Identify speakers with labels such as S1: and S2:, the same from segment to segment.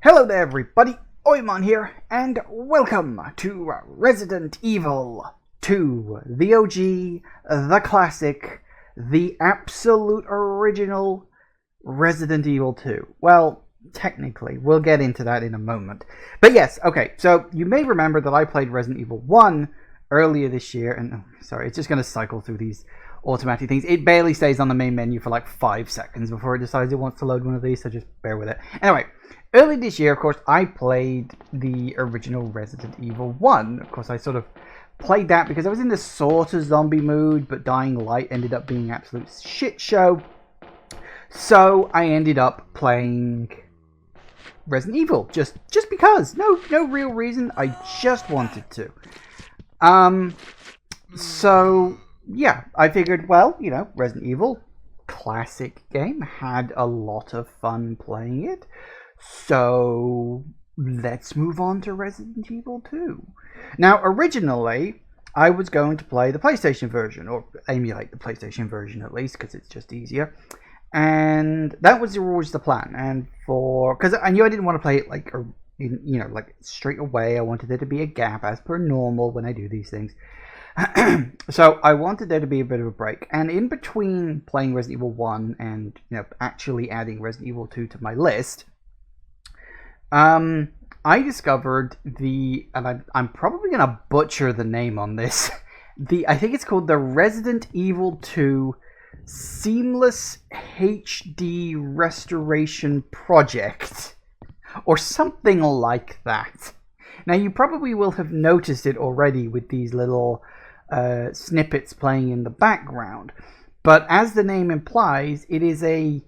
S1: Hello there everybody, Oimon here, and welcome to Resident Evil 2, the OG, the classic, the absolute original Resident Evil 2. Well, technically, we'll get into that in a moment. But yes, okay, so you may remember that I played Resident Evil 1 earlier this year, and sorry, it's just going to cycle through these automatic things. It barely stays on the main menu for like 5 seconds before it decides it wants to load one of these, so just bear with it. Anyway, early this year, of course, I played the original Resident Evil 1. Of course, I sort of played that because I was in this sort of zombie mood, but Dying Light ended up being an absolute shit show. So I ended up playing Resident Evil just because. No real reason. I just wanted to. So yeah, I figured, well, you know, Resident Evil, classic game, had a lot of fun playing it. So let's move on to Resident Evil 2. Now, originally, I was going to play the PlayStation version, or emulate the PlayStation version at least, because it's just easier. And that was always the plan. And because I knew I didn't want to play it like, like straight away. I wanted there to be a gap, as per normal when I do these things. So I wanted there to be a bit of a break, and in between playing Resident Evil 1 and actually adding Resident Evil 2 to my list, I discovered and I'm probably gonna butcher the name on this. I think it's called the Resident Evil 2 Seamless HD Restoration Project, or something like that. Now you probably will have noticed it already with these little snippets playing in the background, but as the name implies, it is a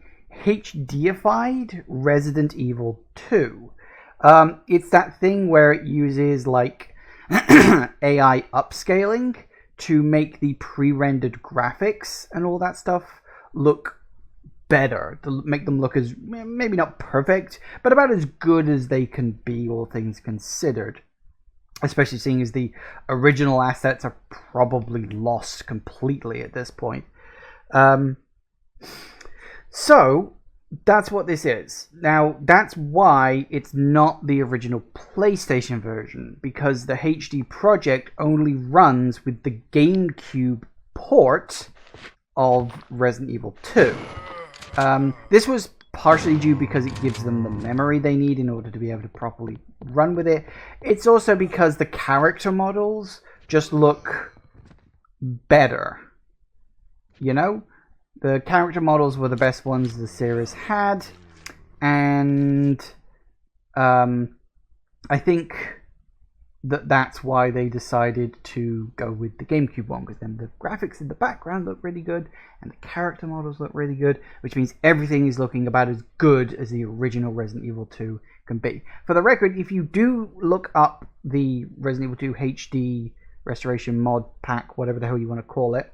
S1: HDified Resident Evil 2. It's that thing where it uses like AI upscaling to make the pre-rendered graphics and all that stuff look better, to make them look as, maybe not perfect, but about as good as they can be, all things considered. Especially seeing as the original assets are probably lost completely at this point. So that's what this is. Now, that's why it's not the original PlayStation version, because the HD project only runs with the GameCube port of Resident Evil 2. This was partially due because it gives them the memory they need in order to be able to properly run with it. It's also because the character models just look better. You know? The character models were the best ones the series had, and I think that's why they decided to go with the GameCube one, because then the graphics in the background look really good, and the character models look really good, which means everything is looking about as good as the original Resident Evil 2 can be. For the record, if you do look up the Resident Evil 2 HD Restoration Mod Pack, whatever the hell you want to call it,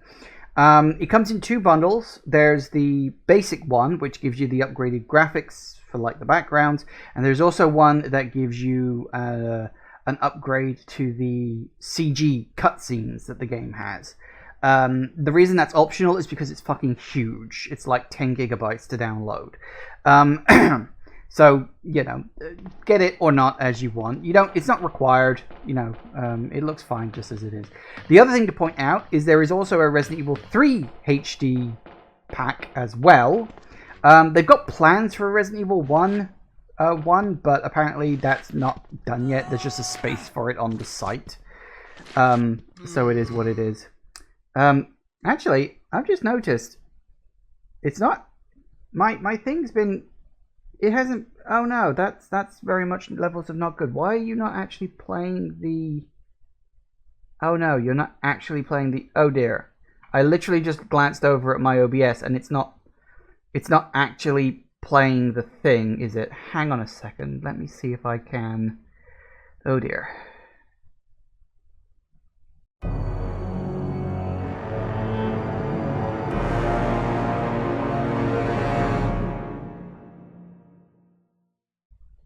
S1: it comes in 2 bundles. There's the basic one, which gives you the upgraded graphics for like the backgrounds, and there's also one that gives you an upgrade to the CG cutscenes that the game has. The reason that's optional is because it's fucking huge. It's like 10 gigabytes to download. So, get it or not as you want. It's not required, it looks fine just as it is. The other thing to point out is there is also a Resident Evil 3 HD pack as well. They've got plans for Resident Evil 1, but apparently that's not done yet. There's just a space for it on the site. So it is what it is. Actually, I've just noticed it's not my thing's been, it hasn't, oh no, that's very much levels of not good. Why are you not actually playing the, oh no, you're not actually playing the, oh dear. I literally just glanced over at my OBS and it's not actually playing the thing, is it? Hang on a second, let me see if I can, oh dear.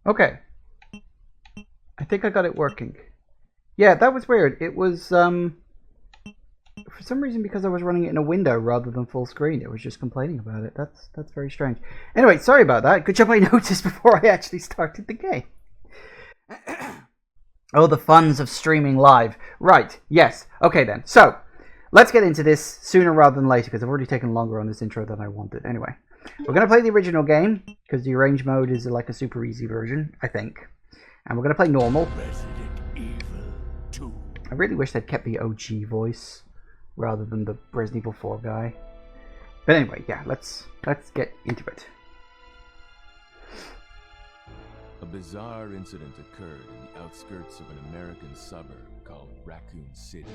S1: Okay, I think I got it working. Yeah, that was weird. It was for some reason, because I was running it in a window rather than full screen, it was just complaining about it. That's very strange. Anyway, sorry about that. Good job I noticed before I actually started the game. Oh, the funs of streaming live. Right, yes. Okay then. So, let's get into this sooner rather than later, because I've already taken longer on this intro than I wanted. Anyway, we're going to play the original game, because the arrange mode is like a super easy version, I think. And we're going to play normal.
S2: Resident Evil 2.
S1: I really wish they'd kept the OG voice, rather than the Resident Evil 4 guy. But anyway, yeah, let's get into it.
S2: A bizarre incident occurred in the outskirts of an American suburb called Raccoon City.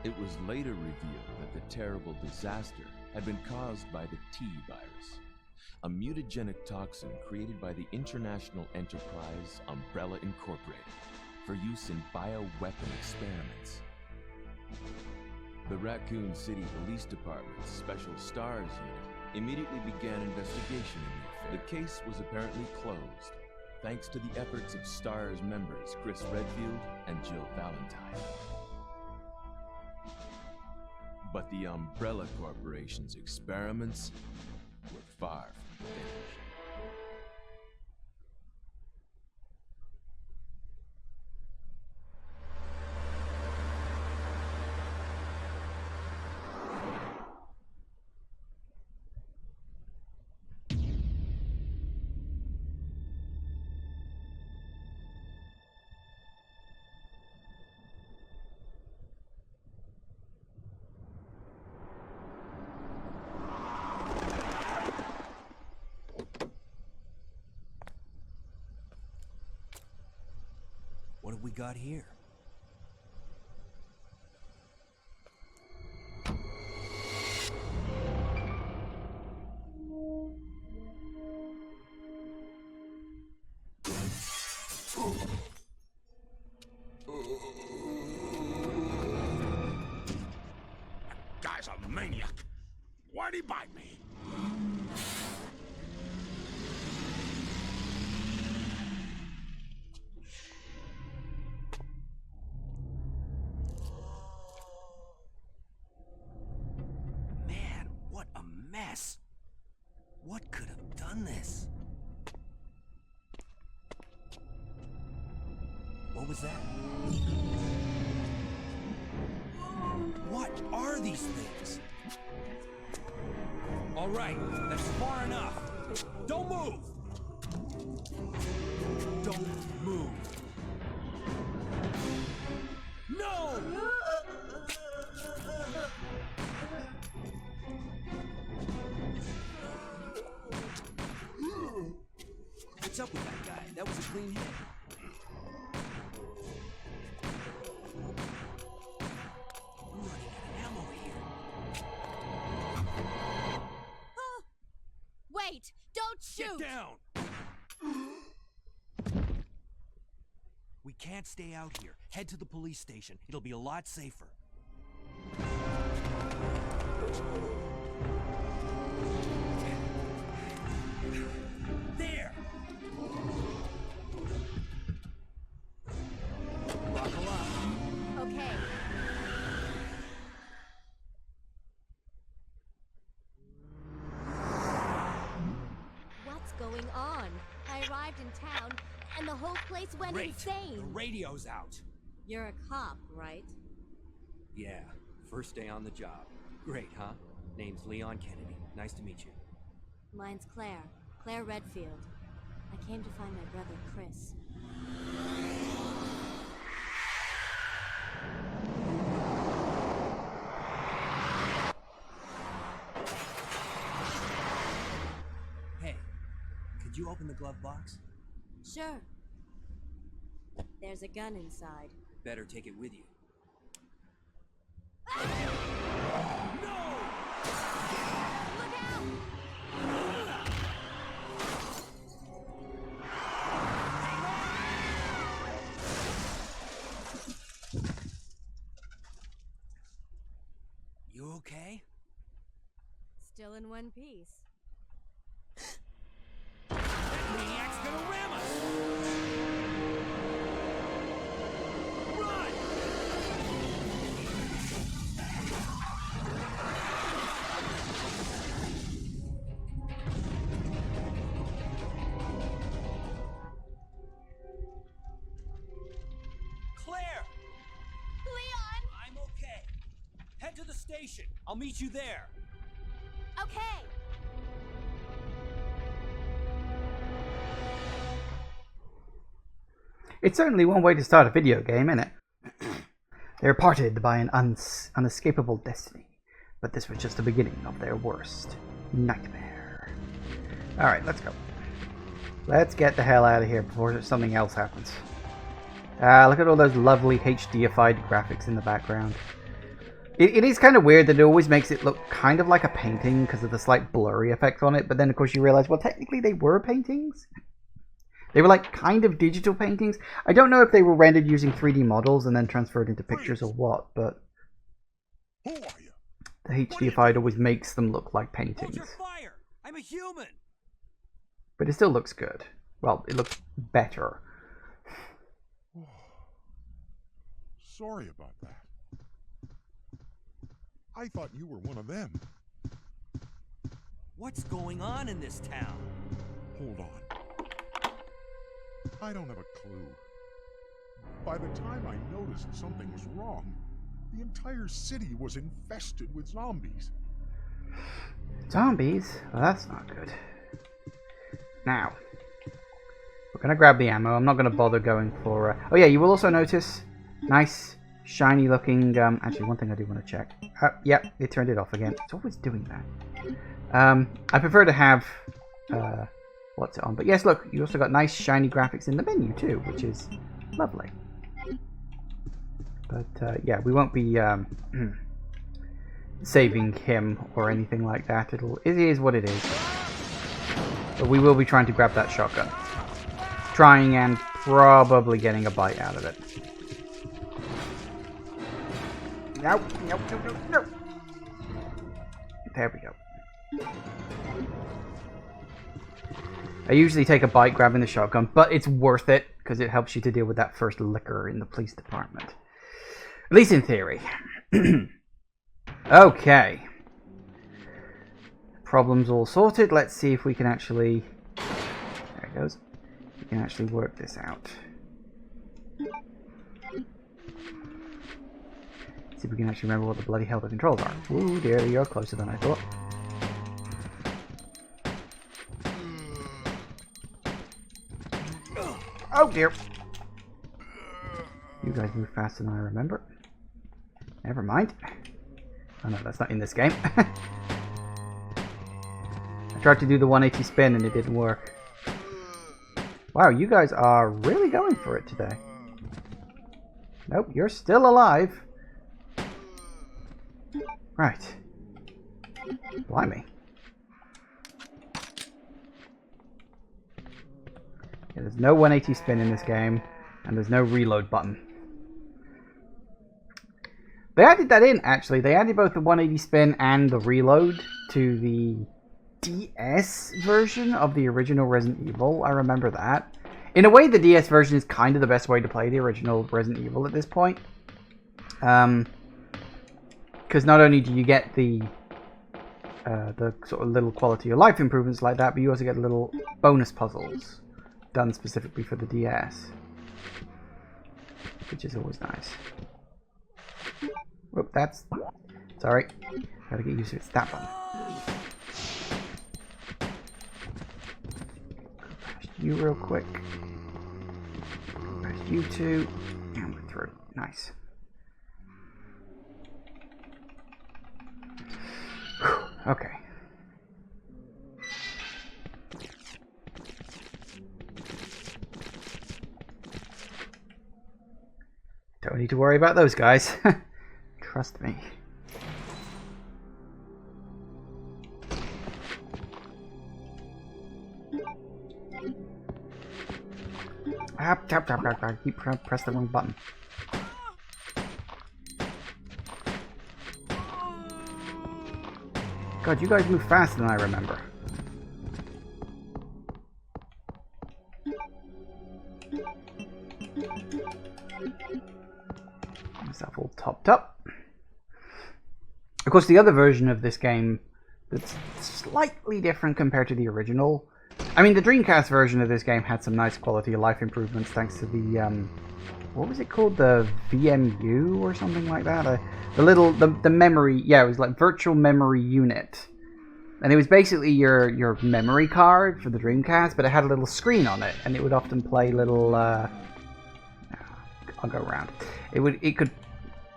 S2: It was later revealed that the terrible disaster had been caused by the T virus, a mutagenic toxin created by the international enterprise Umbrella Incorporated for use in bioweapon experiments. The Raccoon City Police Department's Special Stars Unit immediately began investigation in the affair. The case was apparently closed, thanks to the efforts of STARS members Claire Redfield and Jill Valentine. But the Umbrella Corporation's experiments were far from finished.
S3: What have we got here?
S4: That guy's a maniac. Why'd he bite me?
S3: Mess. What could have done this? What was that? What are these things? All right, that's far enough. Don't move. Don't move. No! What's up with that guy? That was a clean hit. I'm running out of ammo here.
S5: Wait! Don't shoot!
S3: Get down! We can't stay out here. Head to the police station. It'll be a lot safer. There! Buckle up.
S5: Okay. What's going on? I arrived in town, and the whole place went
S3: Great.
S5: insane.
S3: The radio's out.
S5: You're a cop, right?
S3: Yeah, first day on the job. Great, huh? Name's Leon Kennedy. Nice to meet you.
S5: Mine's Claire Redfield. I came to find my brother, Chris.
S3: Hey, could you open the glove box?
S5: Sure. There's a gun inside.
S3: Better take it with you.
S5: Look out!
S3: You okay?
S5: Still in one piece.
S3: That maniac's gonna ram us! Run! station. I'll meet you there.
S5: Okay.
S1: It's certainly one way to start a video game, isn't it? They're parted by an unescapable destiny, but this was just the beginning of their worst nightmare. Alright, let's go. Let's get the hell out of here before something else happens. Look at all those lovely HDified graphics in the background. It is kind of weird that it always makes it look kind of like a painting because of the slight blurry effect on it, but then of course you realize, well, technically they were paintings. They were like kind of digital paintings. I don't know if they were rendered using 3D models and then transferred into pictures or what, but
S4: Who are you?
S1: the HDified always makes them look like
S3: Hold
S1: paintings.
S3: your fire! I'm a human!
S1: But it still looks good. Well, it looks better.
S4: Sorry about that. I thought you were one of them.
S3: What's going on in this town?
S4: Hold on. I don't have a clue. By the time I noticed something was wrong, the entire city was infested with zombies.
S1: Zombies? Well, that's not good. Now, we're going to grab the ammo. I'm not going to bother going for... Oh yeah, you will also notice nice, shiny looking... Actually, one thing I do want to check. Yep, it turned it off again. It's always doing that. I prefer to have... what's it on? But yes, look, you also got nice, shiny graphics in the menu too, which is lovely. But yeah, we won't be saving him or anything like that. It is what it is. But we will be trying to grab that shotgun. Trying and probably getting a bite out of it. No, no, no, no, no. There we go. I usually take a bite grabbing the shotgun, but it's worth it because it helps you to deal with that first licker in the police department. At least in theory. Okay. Problems all sorted. Let's see if we can actually... There it goes. We can actually work this out. See if we can actually remember what the bloody hell the controls are. Ooh dear, you're closer than I thought. Oh dear. You guys move faster than I remember. Never mind. Oh no, that's not in this game. I tried to do the 180 spin and it didn't work. Wow, you guys are really going for it today. Nope, you're still alive. Right. Blimey. Yeah, there's no 180 spin in this game, and there's no reload button. They added that in, actually. They added both the 180 spin and the reload to the DS version of the original Resident Evil. I remember that. In a way, the DS version is kind of the best way to play the original Resident Evil at this point. Because not only do you get the sort of little quality of life improvements like that, but you also get little bonus puzzles done specifically for the DS, which is always nice. Whoop, that's... Sorry. Gotta get used to it. It's that button. Go past you real quick. Go past you two. And we're through. Nice. Whew. Okay. Don't need to worry about those guys. Trust me. Tap, tap, tap, tap, tap. Keep press the wrong button. God, you guys move faster than I remember. Myself all topped up. Of course, the other version of this game that's slightly different compared to the original. I mean, the Dreamcast version of this game had some nice quality of life improvements thanks to the what was it called? The VMU or something like that? The memory, yeah, it was like virtual memory unit. And it was basically your memory card for the Dreamcast, but it had a little screen on it, and it would often play little, I'll go around. It could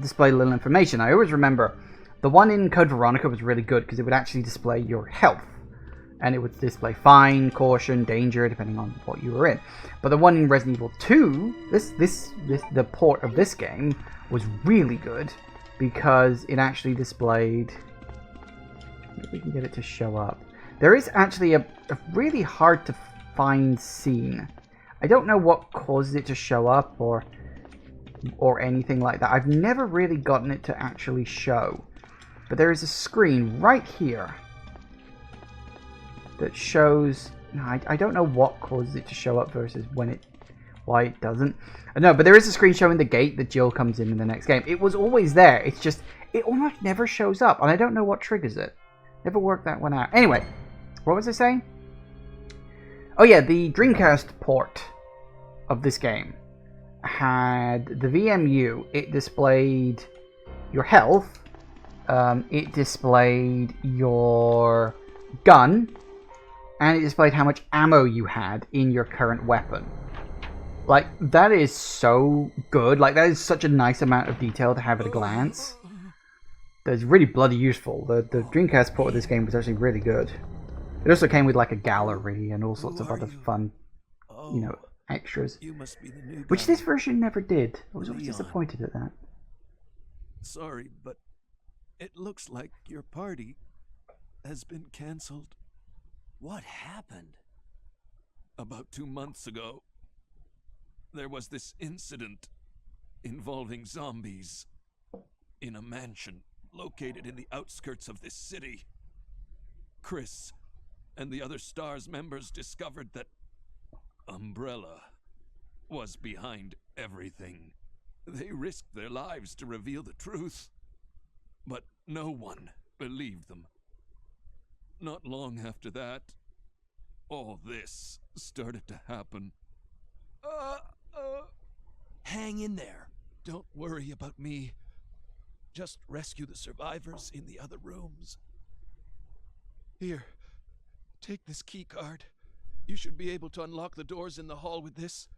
S1: display little information. I always remember the one in Code Veronica was really good because it would actually display your health. And it would display fine, caution, danger, depending on what you were in. But the one in Resident Evil 2, the port of this game was really good because it actually displayed. Maybe we can get it to show up. There is actually a really hard to find scene. I don't know what causes it to show up or anything like that. I've never really gotten it to actually show. But there is a screen right here that shows. I don't know what causes it to show up versus why it doesn't. No, but there is a screen showing the gate that Jill comes in the next game. It was always there. It's just it almost never shows up, and I don't know what triggers it. Never worked that one out. Anyway, what was I saying? Oh yeah, the Dreamcast port of this game had the VMU. It displayed your health. It displayed your gun. And it displayed how much ammo you had in your current weapon. Like, that is so good. Like, that is such a nice amount of detail to have at a glance. That's really bloody useful. The Dreamcast port of this game was actually really good. It also came with, like, a gallery and all sorts of other fun, you know, extras.
S6: You must be the new
S1: Which
S6: guy.
S1: this version never did. I was always
S6: Leon.
S1: disappointed at that.
S6: Sorry, but it looks like your party has been cancelled.
S3: What happened?
S6: About 2 months ago, there was this incident involving zombies in a mansion located in the outskirts of this city. Chris and the other STARS members discovered that Umbrella was behind everything. They risked their lives to reveal the truth, but no one believed them. Not long after that, all this started to happen.
S3: Hang in there.
S6: Don't worry about me. Just rescue the survivors in the other rooms. Here, take this key card. You should be able to unlock the doors in the hall with this.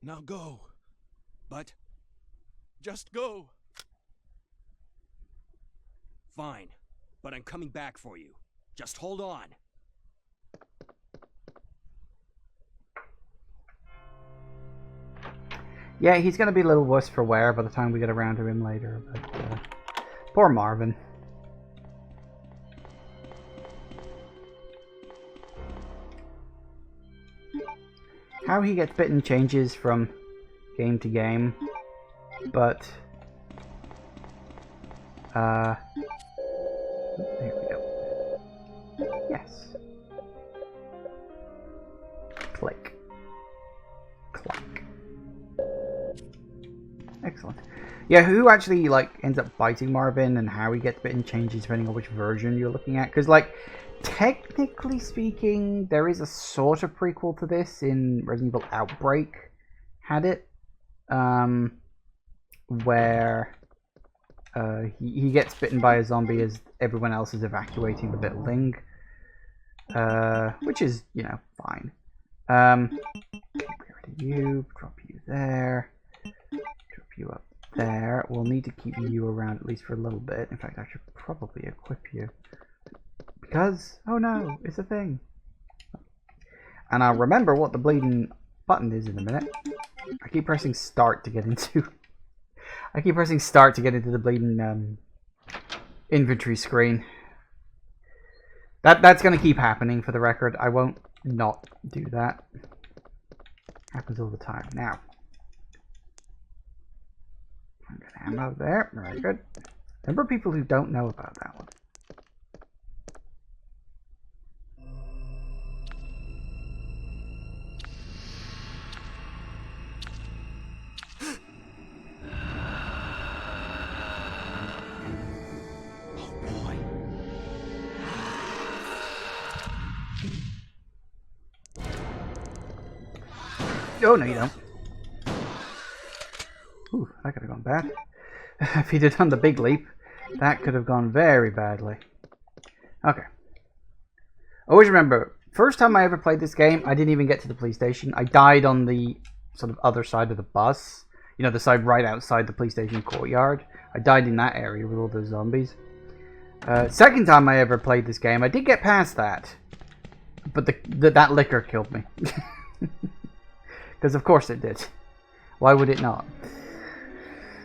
S6: Now go.
S3: But
S6: Just go.
S3: fine. But I'm coming back for you. Just hold on.
S1: Yeah, he's going to be a little worse for wear by the time we get around to him later. But poor Marvin. How he gets bitten changes from game to game, but there we go. Yes. Click. Click. Excellent. Yeah, who actually like ends up biting Marvin and how he gets bitten changes depending on which version you're looking at. Because like, technically speaking, there is a sort of prequel to this in Resident Evil Outbreak. Had it, where he gets bitten by a zombie as everyone else is evacuating the building, which is, you know, fine. Get rid of you, drop you there. You up there. We'll need to keep you around at least for a little bit. In fact, I should probably equip you. Because, oh no, it's a thing. And I'll remember what the bleeding button is in a minute. I keep pressing start to get into... I keep pressing start to get into the bleeding inventory screen. That's going to keep happening for the record. I won't not do that. Happens all the time. Now. Ammo there, very good. Remember people who don't know about that one.
S3: Oh boy.
S1: Oh no, you don't. Ooh, that could have gone bad. If he'd have done the big leap, that could have gone very badly. Okay. Always remember, first time I ever played this game, I didn't even get to the police station. I died on the sort of other side of the bus. You know, the side right outside the police station courtyard. I died in that area with all those zombies. Second time I ever played this game, I did get past that. But that liquor killed me. Because of course it did. Why would it not?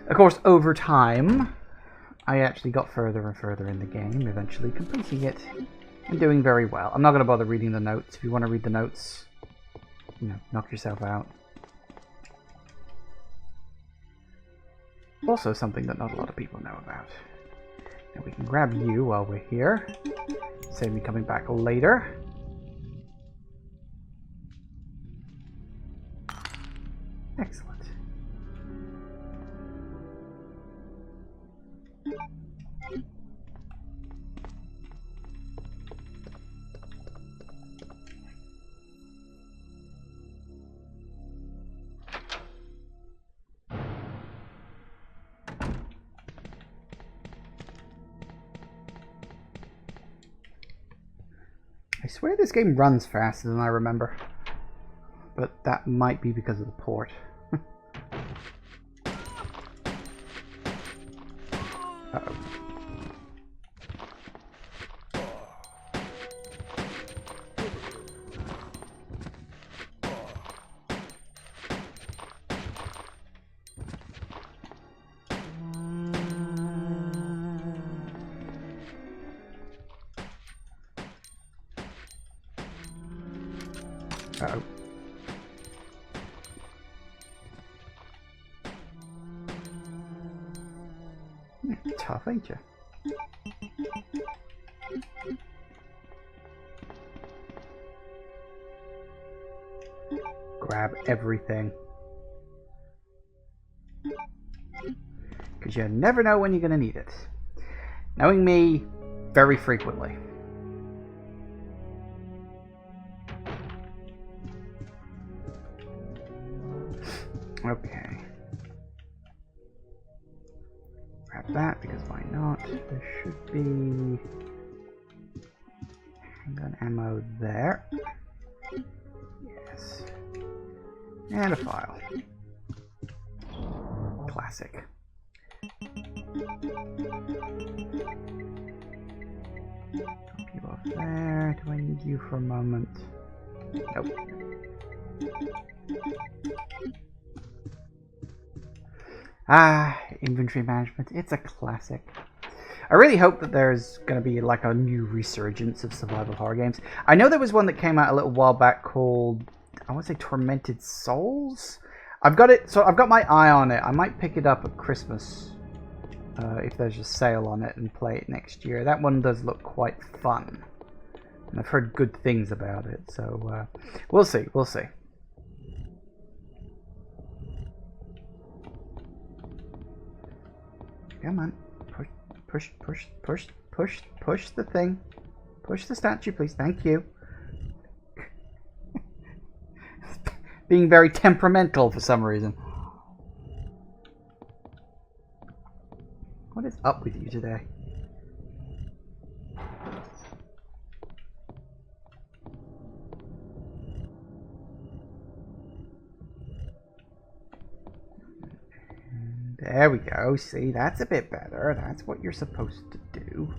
S1: Of course, over time, I actually got further and further in the game, eventually completing it and doing very well. I'm not going to bother reading the notes. If you want to read the notes, you know, knock yourself out. Also something that not a lot of people know about. And we can grab you while we're here. Save me coming back later. Excellent. I swear this game runs faster than I remember. But that might be because of the port. Uh-oh. Uh-oh. Tough, ain't you? Grab everything. Because you never know when you're going to need it. Knowing me, very frequently. Okay. Grab that, because why not? There should be handgun ammo there. Yes. And a file. Classic. Drop you off there. Do I need you for a moment? Nope. Ah, inventory management. It's a classic. I really hope that there's going to be like a new resurgence of survival horror games. I know there was one that came out a little while back called, I want to say Tormented Souls? I've got it, so I've got my eye on it. I might pick it up at Christmas if there's a sale on it and play it next year. That one does look quite fun. And I've heard good things about it, so we'll see, we'll see. Come on. Push the thing. Push the statue, please. Thank you. Being very temperamental for some reason. What is up with you today? There we go. See, that's a bit better. That's what you're supposed to do.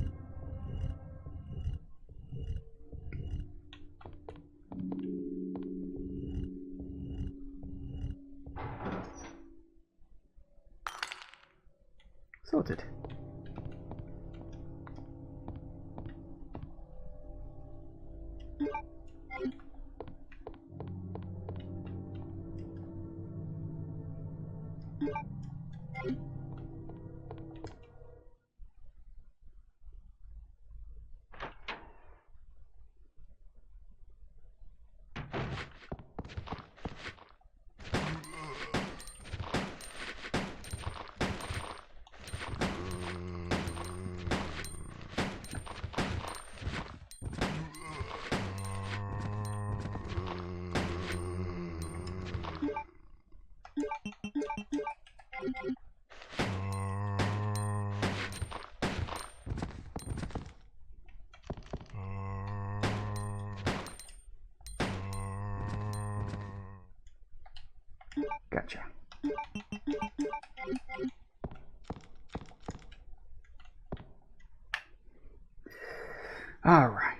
S1: Sorted. Gotcha. All right.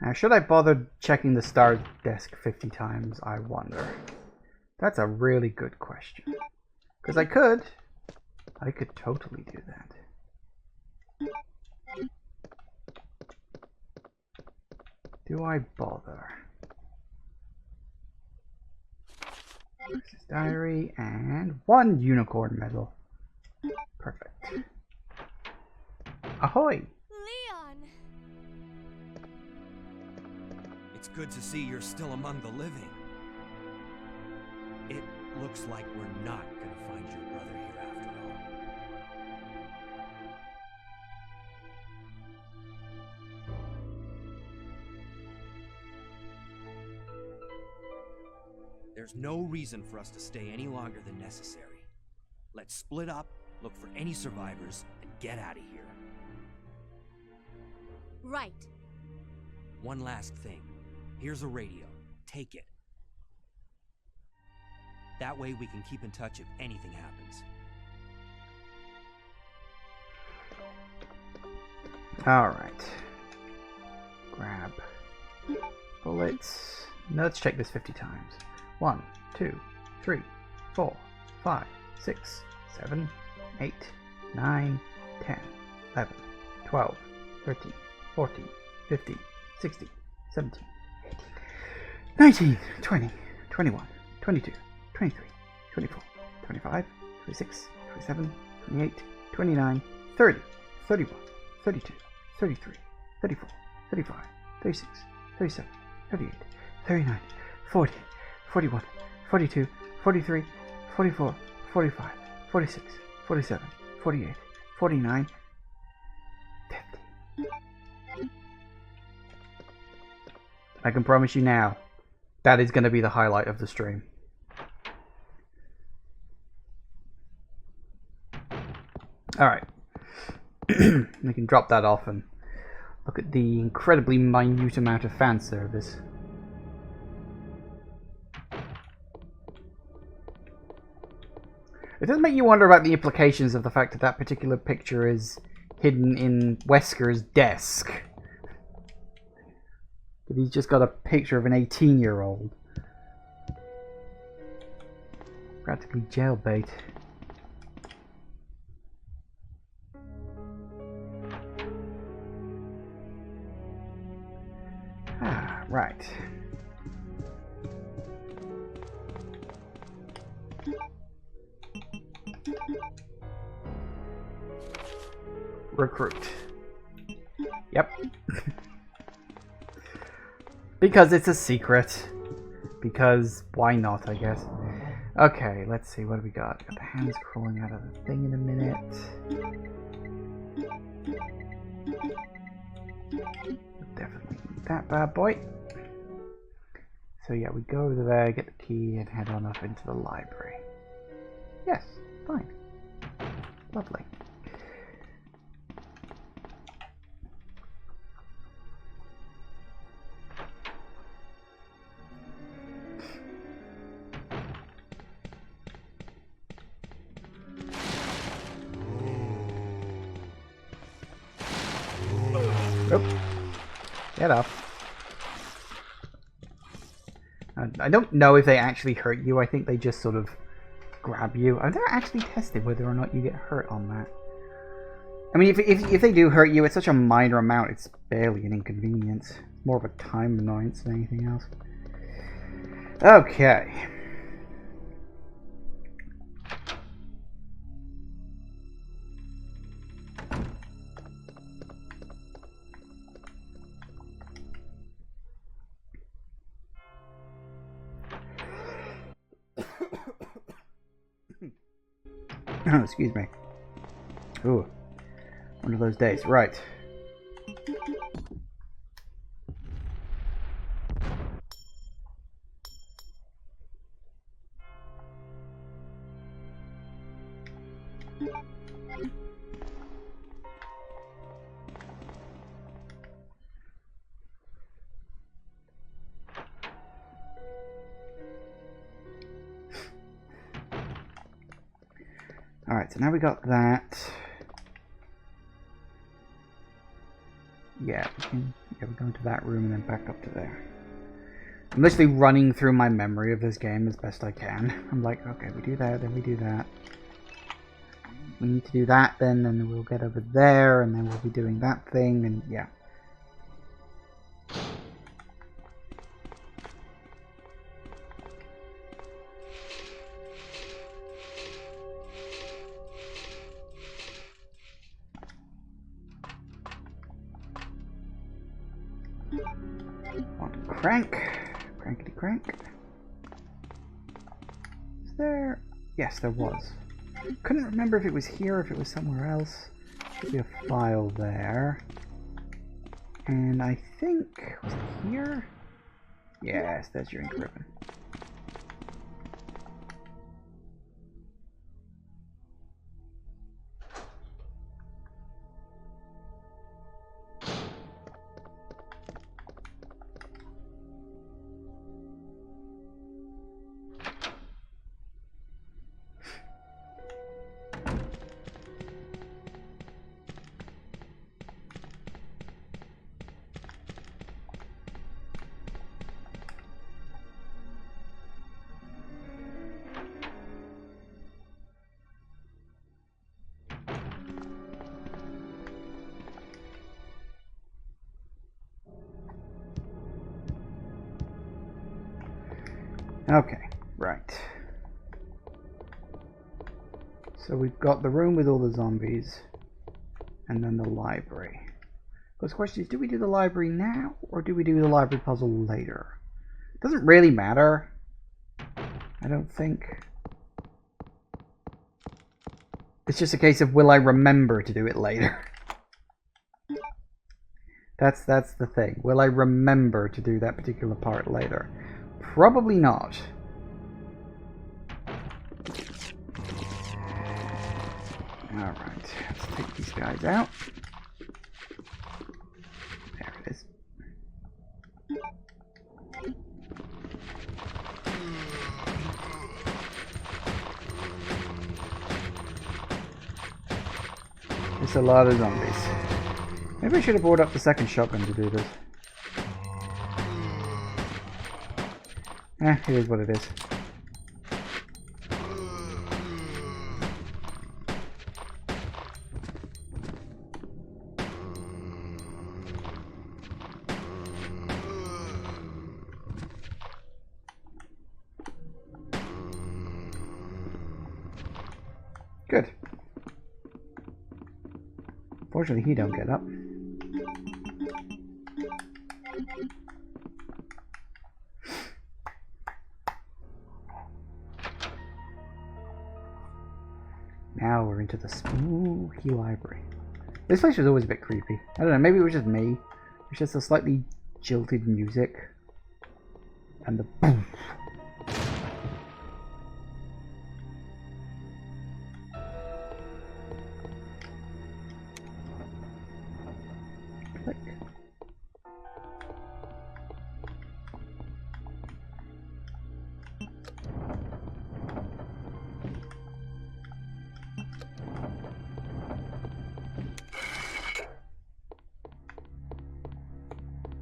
S1: Now, should I bother checking the star desk 50 times? I wonder. That's a really good question. Because I could totally do that. Do I bother? This is diary and 1 unicorn medal. Perfect. Ahoy!
S5: Leon!
S3: It's good to see you're still among the living. It looks like we're not gonna find your brother here after all. There's no reason for us to stay any longer than necessary. Let's split up, look for any survivors, and get out of here.
S5: Right.
S3: One last thing. Here's a radio. Take it. That way we can keep in touch if anything happens.
S1: Alright. Grab bullets. Now let's check this 50 times. 1, 2, 3, 4, 5, 6, 7, 8, 9, 10, 11, 12, 13, 14, 15, 16, 17, 18, 19, 20, 21, 22, 23, 24, 25, 26, 27, 28, 29, 30, 31, 32, 33, 34, 35, 36, 37, 38, 39, 40, 41, 42, 43, 44, 45, 46, 47, 48, 49, 50. I can promise you now, that is going to be the highlight of the stream. Alright. We can drop that off and look at the incredibly minute amount of fan service. It does make you wonder about the implications of the fact that that particular picture is hidden in Wesker's desk. But he's just got a picture of an 18-year-old. Practically jailbait. Ah, right. Recruit. Yep. Because it's a secret. Because why not, I guess. Okay, let's see, what do we got? Got the hands crawling out of the thing in a minute. Definitely need that bad boy. So yeah, we go over there, get the key, and head on up into the library. Yes, fine. Lovely. Nope. Get up. I don't know if they actually hurt you. I think they just sort of grab you. I've never actually tested whether or not you get hurt on that. I mean, if they do hurt you, it's such a minor amount, it's barely an inconvenience. More of a time annoyance than anything else. Okay. Excuse me. Ooh. One of those days. Right. Right, so now we got that. Yeah, we're going to that room and then back up to there. I'm literally running through my memory of this game as best I can. I'm like, okay, we do that, then we do that. We need to do that then we'll get over there, and then we'll be doing that thing, and yeah. On to crank. Crankety crank. Is there? Yes, there was. Couldn't remember if it was here or if it was somewhere else. Should be a file there. And I think... was it here? Yes, that's your ink ribbon. Okay, right. So we've got the room with all the zombies, and then the library. But the question is, do we do the library now, or do we do the library puzzle later? Doesn't really matter, I don't think. It's just a case of, will I remember to do it later? That's the thing. Will I remember to do that particular part later? Probably not. Alright, let's take these guys out. There it is. There's a lot of zombies. Maybe I should have brought up the second shotgun to do this. It is what it is. Good. Fortunately, he don't get up. Now we're into the spooky library. This place was always a bit creepy. I don't know, maybe it was just me. It's just a slightly jilted music. And the boom. Click.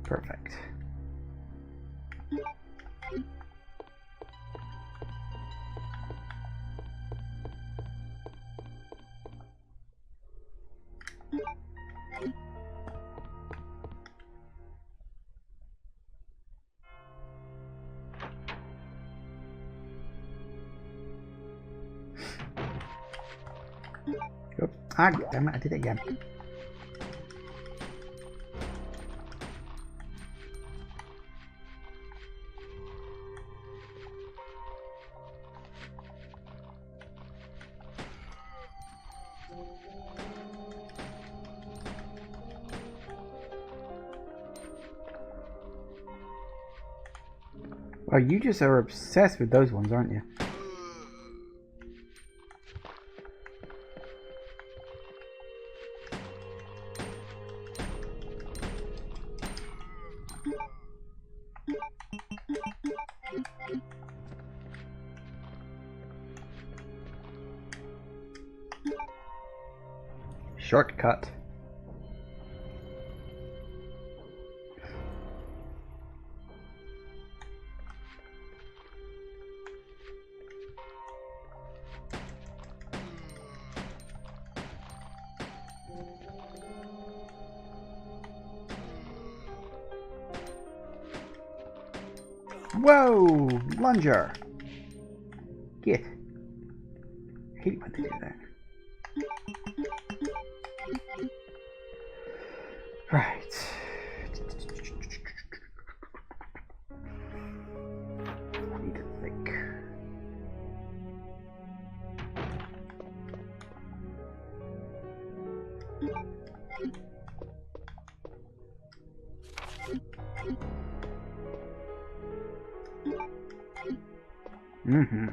S1: Perfect. Oops. Ah, damn it, I did it again. Well, you just are obsessed with those ones, aren't you? Shortcut. Whoa! Plunger! Get. I hate when they do that. Right. I need to think. Mm-hmm.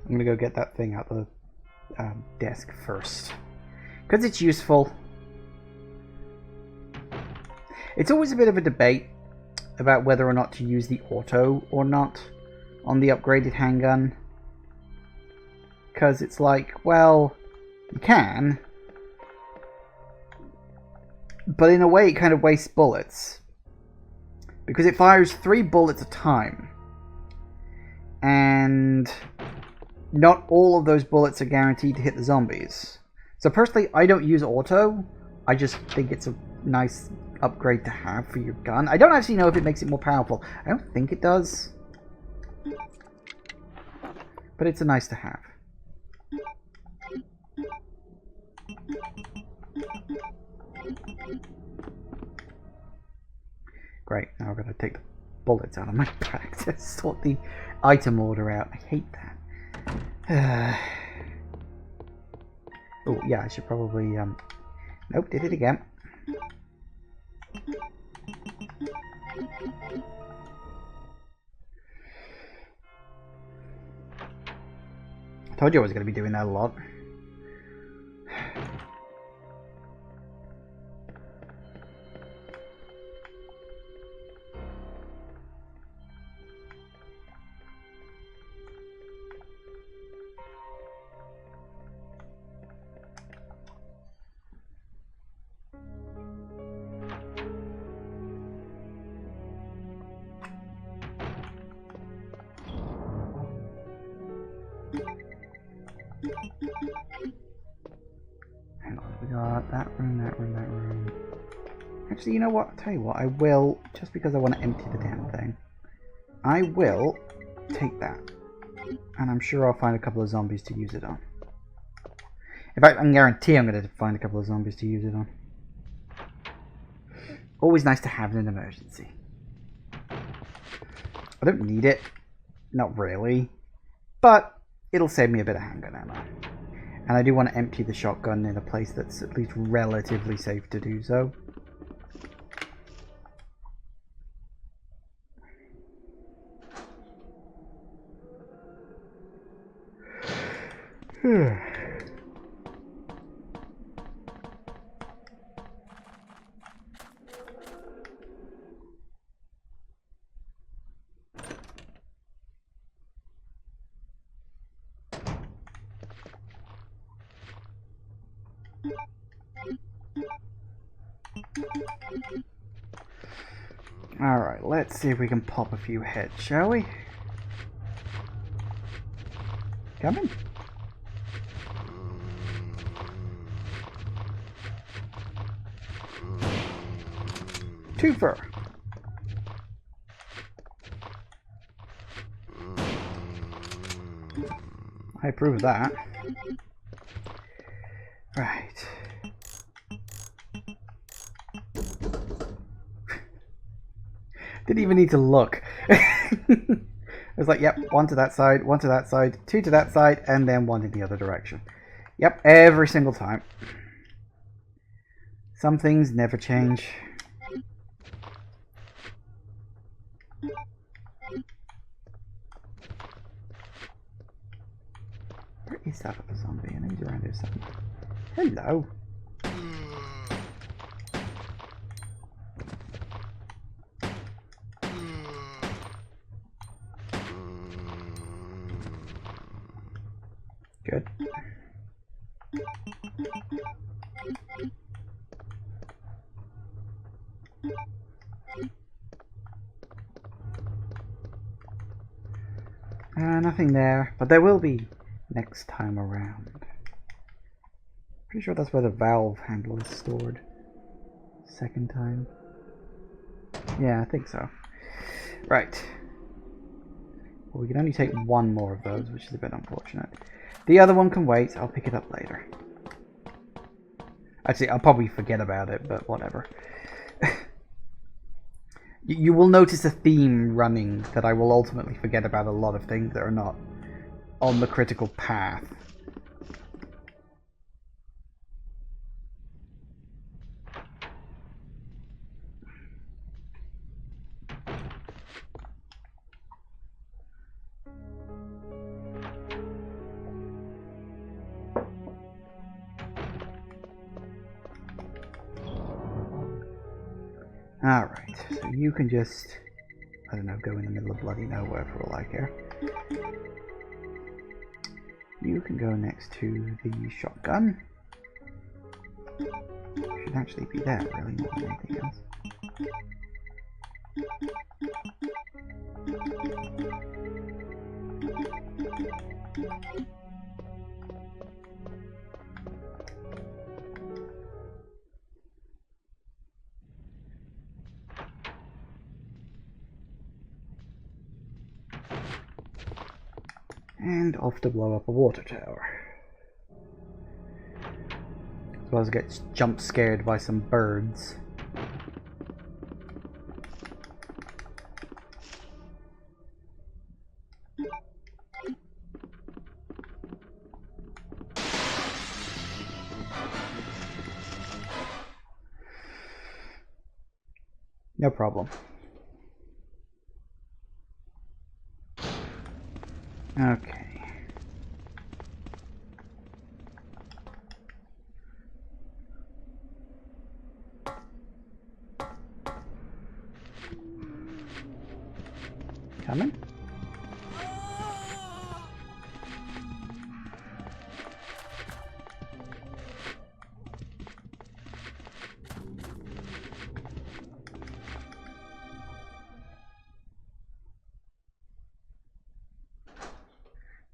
S1: I'm gonna go get that thing out the desk first, because it's useful. It's always a bit of a debate about whether or not to use the auto or not on the upgraded handgun, because it's like, well, you can, but in a way it kind of wastes bullets, because it fires 3 bullets a time, and not all of those bullets are guaranteed to hit the zombies. So personally, I don't use auto. I just think it's a nice upgrade to have for your gun. I don't actually know if it makes it more powerful. I don't think it does, but it's a nice to have. Great, now I've got to take the bullets out of my bag to sort the item order out. I hate that. Oh, yeah, I should probably, nope, did it again. I told you I was going to be doing that a lot. Hang on, we got that room, that room, that room. Actually, you know what? I'll tell you what, I will, just because I want to empty the damn thing, I will take that. And I'm sure I'll find a couple of zombies to use it on. In fact, I can guarantee I'm going to find a couple of zombies to use it on. Always nice to have in an emergency. I don't need it. Not really. But it'll save me a bit of handgun ammo. And I do want to empty the shotgun in a place that's at least relatively safe to do so. Alright, let's see if we can pop a few heads, shall we? Coming? Twofer. I approve of that. Right. Didn't even need to look. It was like, yep, 1 to that side, 1 to that side, 2 to that side, and then 1 in the other direction. Yep, every single time. Some things never change. Where is that other zombie? I know he's around here somewhere. Hello. Good. Nothing there, but there will be next time around. Pretty sure that's where the valve handle is stored. Second time. Yeah, I think so. Right. Well, we can only take one more of those, which is a bit unfortunate. The other one can wait. I'll pick it up later. Actually, I'll probably forget about it, but whatever. You will notice a theme running that I will ultimately forget about a lot of things that are not on the critical path. Alright, so you can just, I don't know, go in the middle of bloody nowhere for all I care. You can go next to the shotgun. Should actually be there, really, more than anything else. And off to blow up a water tower. As well as get jump scared by some birds. No problem. Okay. Coming?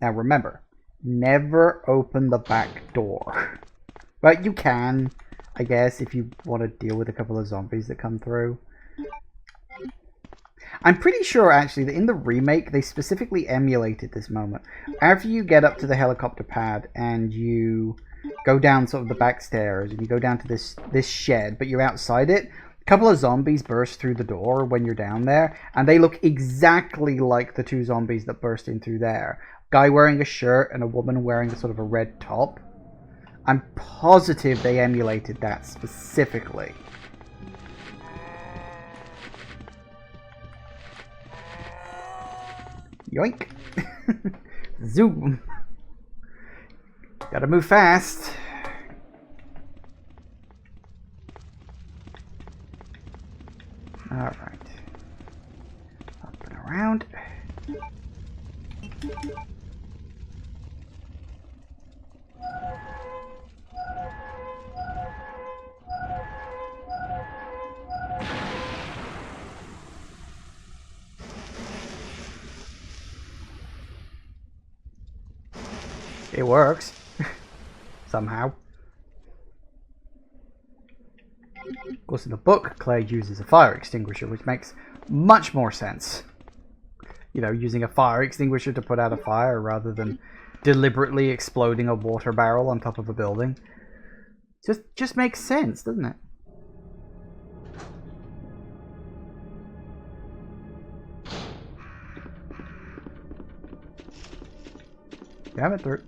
S1: Now remember, never open the back door. But you can, I guess, if you want to deal with a couple of zombies that come through. I'm pretty sure, actually, that in the remake, they specifically emulated this moment. After you get up to the helicopter pad and you go down sort of the back stairs and you go down to this shed, but you're outside it, a couple of zombies burst through the door when you're down there, and they look exactly like the two zombies that burst in through there. Guy wearing a shirt and a woman wearing sort of a red top. I'm positive they emulated that specifically. Yoink. Zoom. Gotta move fast. Alright. Up and around. It works. Somehow. Of course, in the book, Claire uses a fire extinguisher, which makes much more sense. You know, using a fire extinguisher to put out a fire rather than deliberately exploding a water barrel on top of a building. Just makes sense, doesn't it? Damn it, Dirt.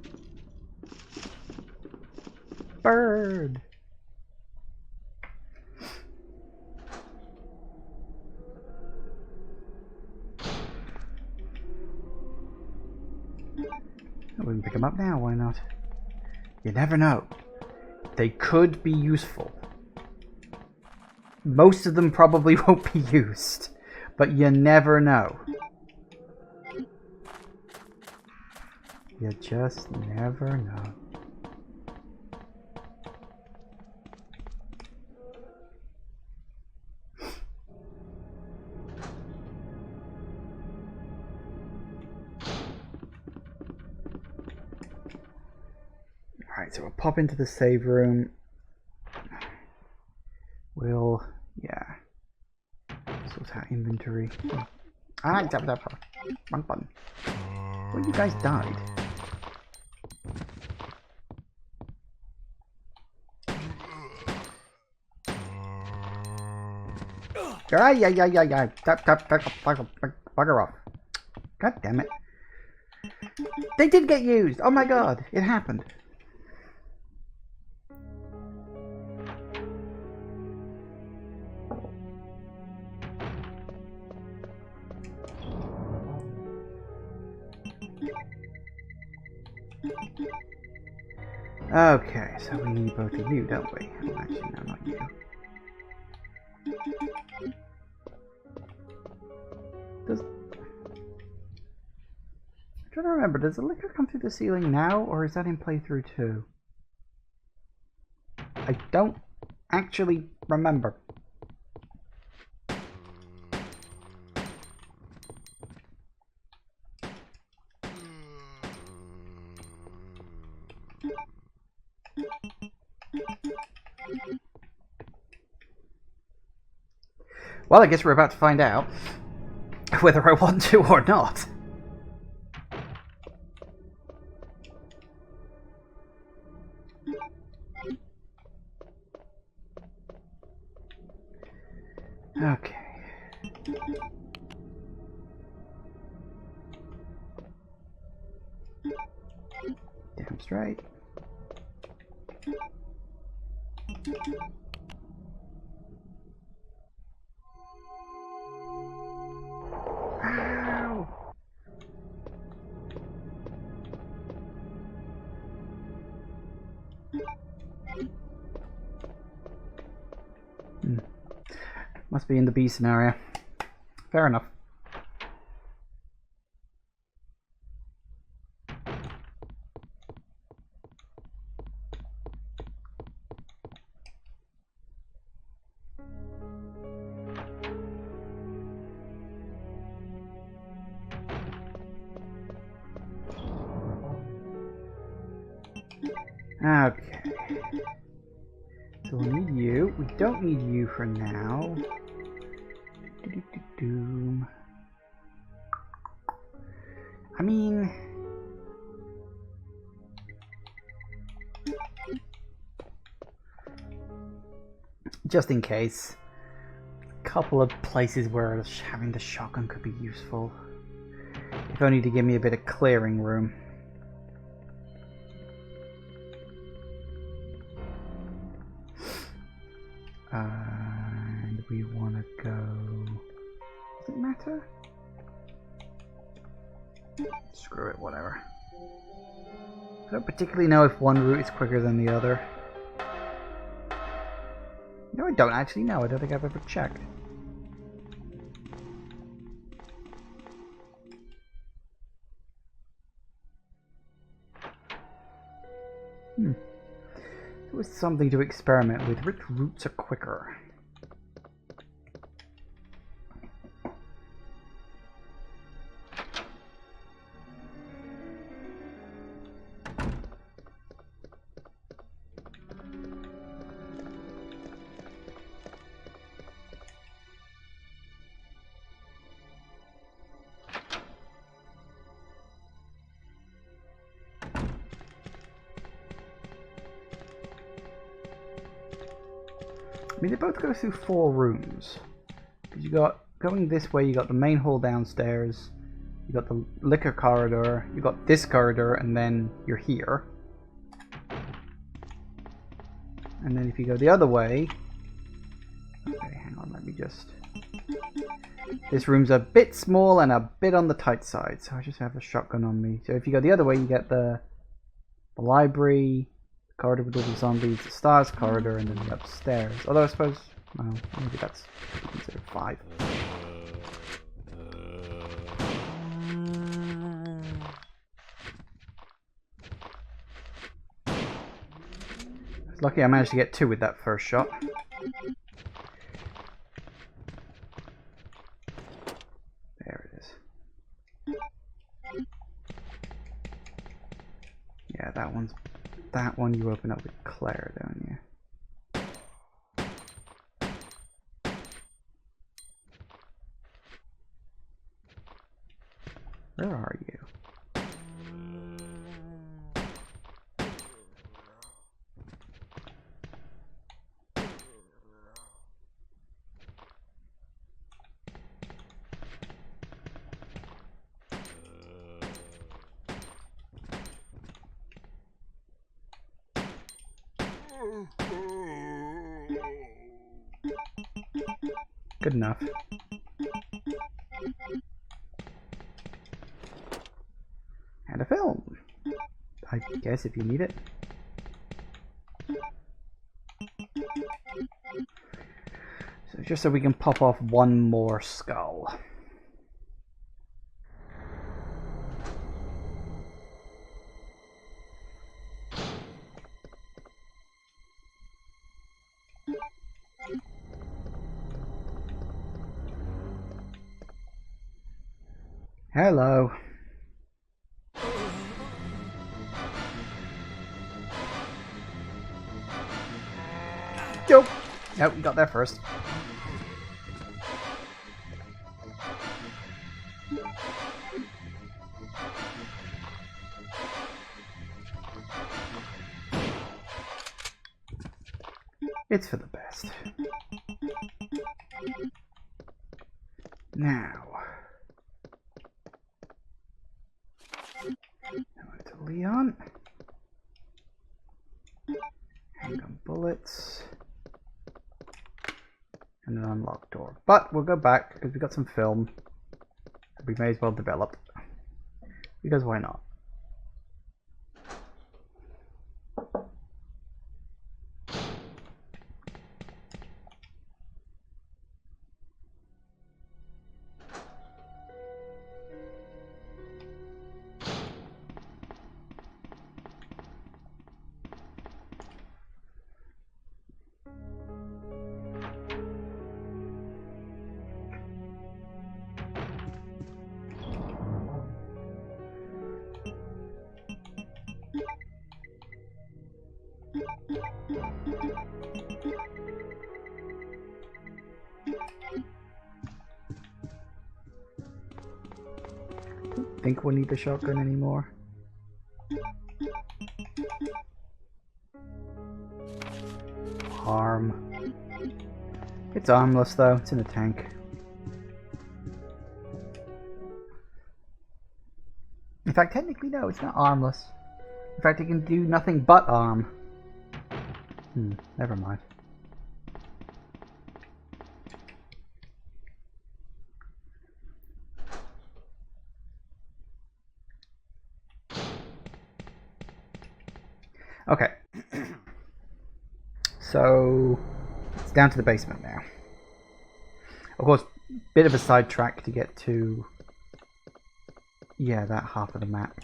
S1: Bird! We can pick him up now, why not? You never know. They could be useful. Most of them probably won't be used, but you never know. You just never know. Alright, so we'll pop into the save room. We'll, yeah, sort out inventory. Ah, wrong button. Well, you guys died. Yeah. Bugger off. God damn it. They did get used. Oh my god, it happened. Okay, so we need both of you, don't we? Oh, actually, no, not you. I'm trying to remember, does the liquor come through the ceiling now, or is that in playthrough 2? I don't actually remember. Well, I guess we're about to find out whether I want to or not. Okay. Damn straight. Ow! Must be in the B scenario. Fair enough. Okay. So we'll need you. We don't need you for now. Doom. I mean, just in case, a couple of places where having the shotgun could be useful, if only to give me a bit of clearing room. And we want to go. Does it matter? Screw it, whatever. I don't particularly know if one route is quicker than the other. No, I don't actually know. I don't think I've ever checked. It was something to experiment with. Which routes are quicker? I mean, they both go through 4 rooms. Because you got, going this way, you got the main hall downstairs, you got the liquor corridor, you got this corridor, and then you're here. And then if you go the other way, okay, hang on, let me just, this room's a bit small and a bit on the tight side, so I just have a shotgun on me. So if you go the other way, you get the library, corridor with all the zombies, the stairs corridor, and then the upstairs. Although I suppose, well, maybe that's considered 5. It's lucky I managed to get 2 with that first shot. There it is. Yeah, that one you open up with Claire, don't you? Where are you? Good enough. And a film. I guess if you need it. So just so we can pop off one more skull. Hello. Nope. Nope, we got there first. It's for the best. Now. To Leon. Handgun bullets. And an unlocked door. But we'll go back because we've got some film that we may as well develop. Because why not? Think we'll need the shotgun anymore. Arm. It's armless though, it's in a tank. In fact, technically no, it's not armless. In fact, it can do nothing but arm. Never mind. Okay. So, it's down to the basement now. Of course, bit of a sidetrack to get to, yeah, that half of the map.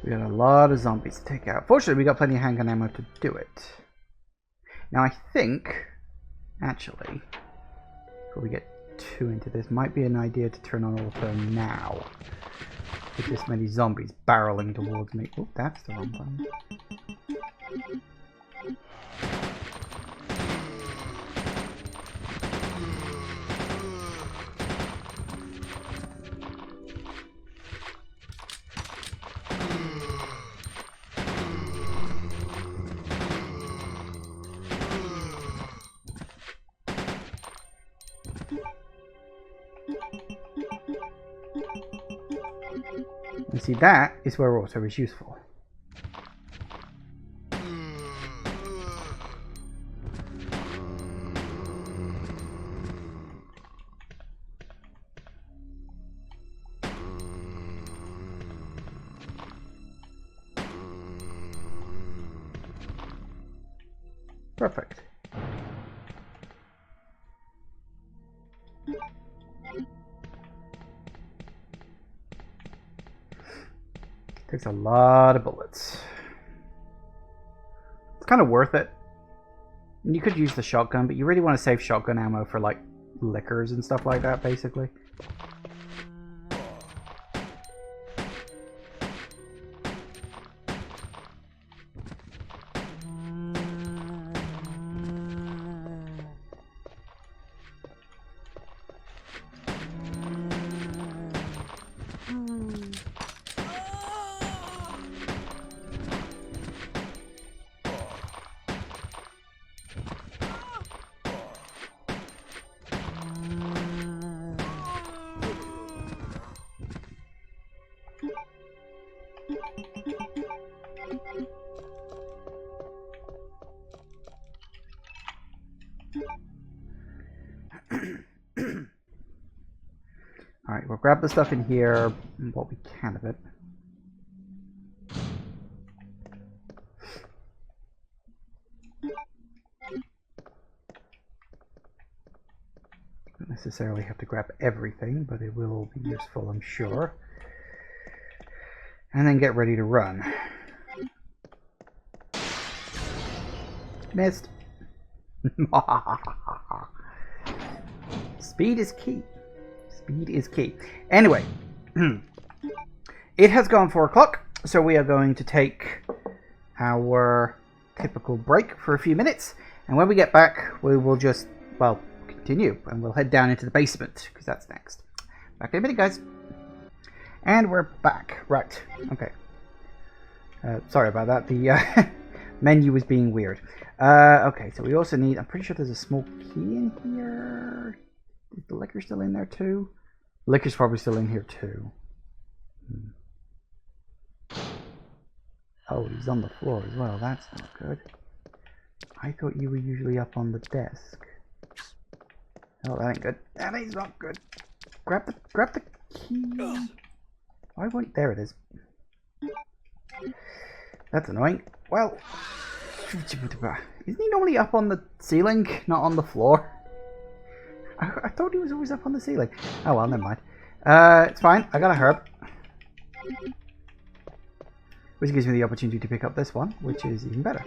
S1: We got a lot of zombies to take out. Fortunately, we got plenty of handgun ammo to do it. Now I think, actually, before we get too into this, might be an idea to turn on auto now. With this many zombies barreling towards me. Oh, that's the wrong button. And see, that is where auto is useful. Perfect. Takes a lot of bullets. It's kind of worth it. You could use the shotgun, but you really want to save shotgun ammo for like liquors and stuff like that, basically. Alright, we'll grab the stuff in here, what we can of it. Don't necessarily have to grab everything, but it will be useful, I'm sure. And then get ready to run. Missed. Speed is key. Speed is key. Anyway, it has gone 4 o'clock, so we are going to take our typical break for a few minutes, and when we get back, we will just, well, continue, and we'll head down into the basement, because that's next. Back in a minute, guys. And we're back. Right. Okay. Sorry about that. The menu was being weird. Okay, so we also need... I'm pretty sure there's a small key in here. Is the liquor still in there too? Liquor's probably still in here too. Oh, he's on the floor as well. That's not good. I thought you were usually up on the desk. Oh, that ain't good. That is not good. Grab the key. Why won't... There it is. That's annoying. Well, isn't he normally up on the ceiling, not on the floor? I thought he was always up on the ceiling. Oh well, never mind. It's fine. I got a herb. Which gives me the opportunity to pick up this one, which is even better.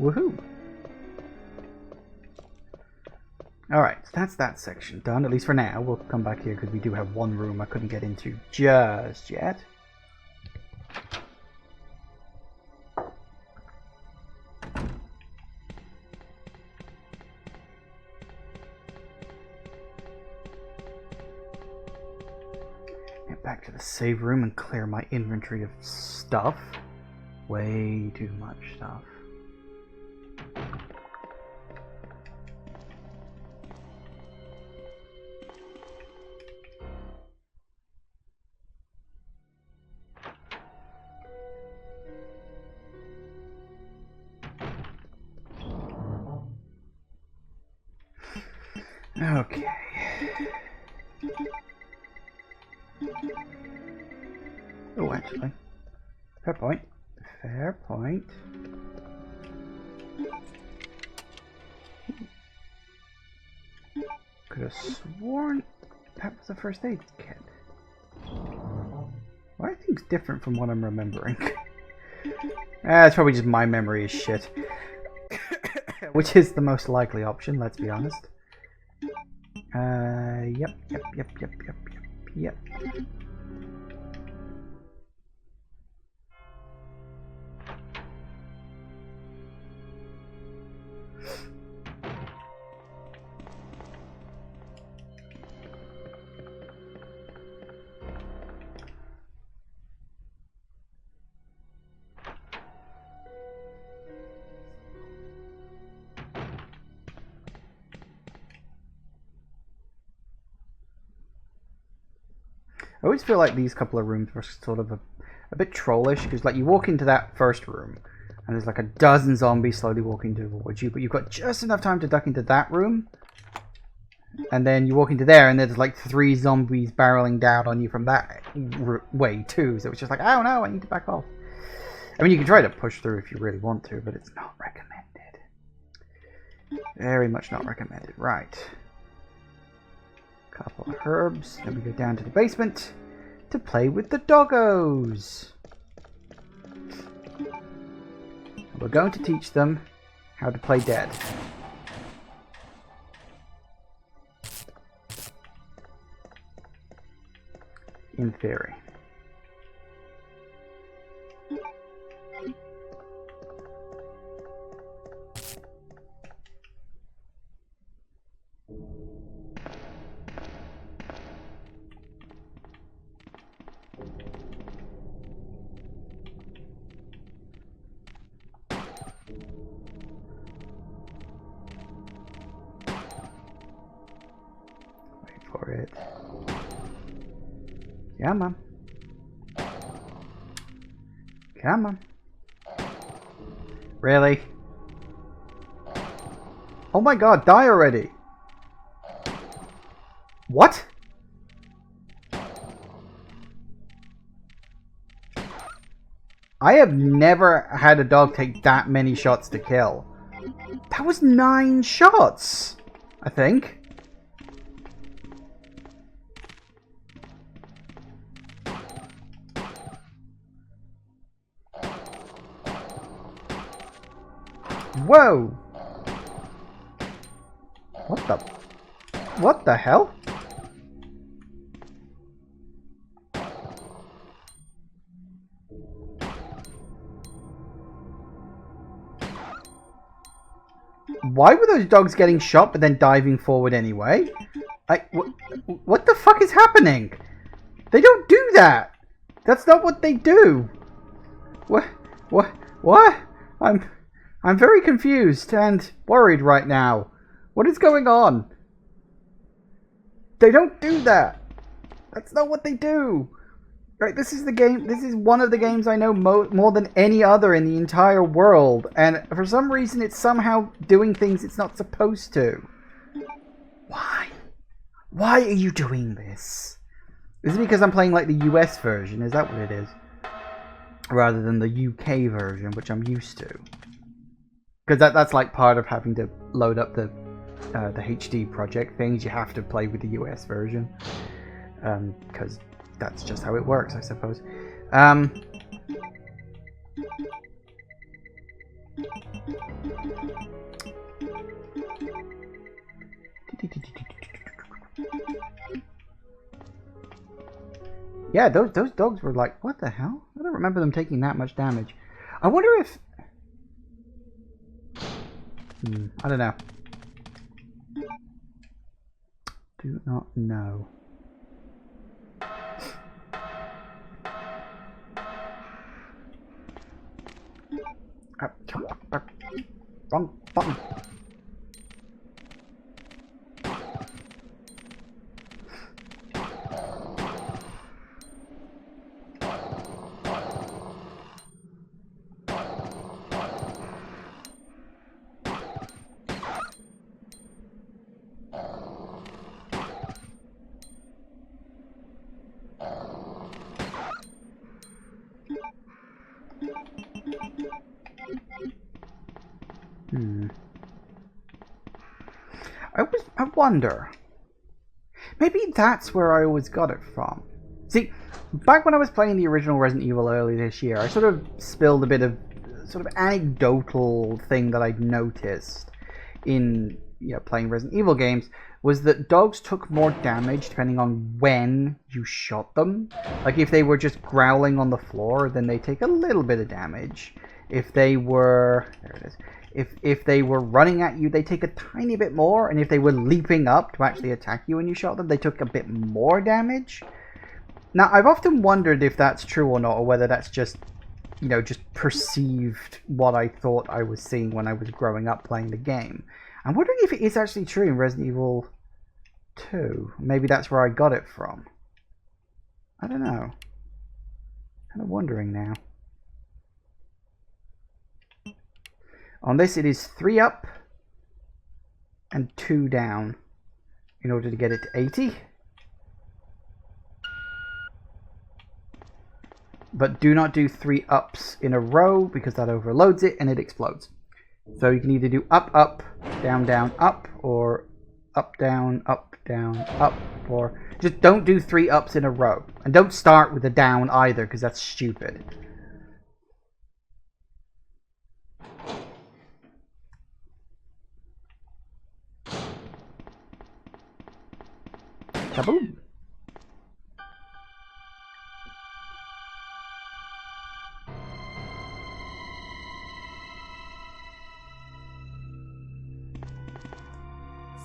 S1: Woohoo! Alright, so that's that section done, at least for now. We'll come back here because we do have one room I couldn't get into just yet. Back to the save room and clear my inventory of stuff. Way too much stuff. Okay. Oh, actually. Fair point. Fair point. Could have sworn that was a first aid kit. Well, I think it's different from what I'm remembering. It's probably just my memory is shit. Which is the most likely option, let's be honest. Yep. I always feel like these couple of rooms were sort of a bit trollish, because like you walk into that first room and there's like a dozen zombies slowly walking towards you, but you've got just enough time to duck into that room, and then you walk into there and there's like 3 zombies barreling down on you from that way too, so it's just like, oh no, I need to back off. I mean, you can try to push through if you really want to, but it's not recommended. Very much not recommended. Right. Couple of herbs. Then we go down to the basement to play with the doggos. We're going to teach them how to play dead. In theory. Wait for it. Come on. Come on. Really? Oh my god, die already! What? I have never had a dog take that many shots to kill. That was 9 shots, I think. Whoa! What the hell? Why were those dogs getting shot but then diving forward anyway? What the fuck is happening? They don't do that! That's not what they do! What? I'm very confused and worried right now. What is going on? They don't do that! That's not what they do! Right, this is the game. This is one of the games I know more than any other in the entire world, and for some reason it's somehow doing things it's not supposed to. Why? Why are you doing this? Is it because I'm playing like the US version? Is that what it is? Rather than the UK version, which I'm used to. Because that's like part of having to load up the HD project things. You have to play with the US version. Because that's just how it works, I suppose. Yeah, those dogs were like, what the hell? I don't remember them taking that much damage. I wonder if... I don't know. Do not know. Wrong button. I wonder. Maybe that's where I always got it from. See, back when I was playing the original Resident Evil early this year, I sort of spilled a bit of sort of anecdotal thing that I'd noticed in playing Resident Evil games, was that dogs took more damage depending on when you shot them. Like if they were just growling on the floor, then they take a little bit of damage. If they were... there it is. If they were running at you, they take a tiny bit more, and if they were leaping up to actually attack you when you shot them, they took a bit more damage. Now, I've often wondered if that's true or not, or whether that's just, just perceived what I thought I was seeing when I was growing up playing the game. I'm wondering if it is actually true in Resident Evil 2. Maybe that's where I got it from. I don't know. Kind of wondering now. On this, it is 3 up and 2 down in order to get it to 80. But do not do 3 ups in a row because that overloads it and it explodes. So you can either do up, up, down, down, up, or up, down, up, or just don't do 3 ups in a row. And don't start with a down either, because that's stupid. Kaboom!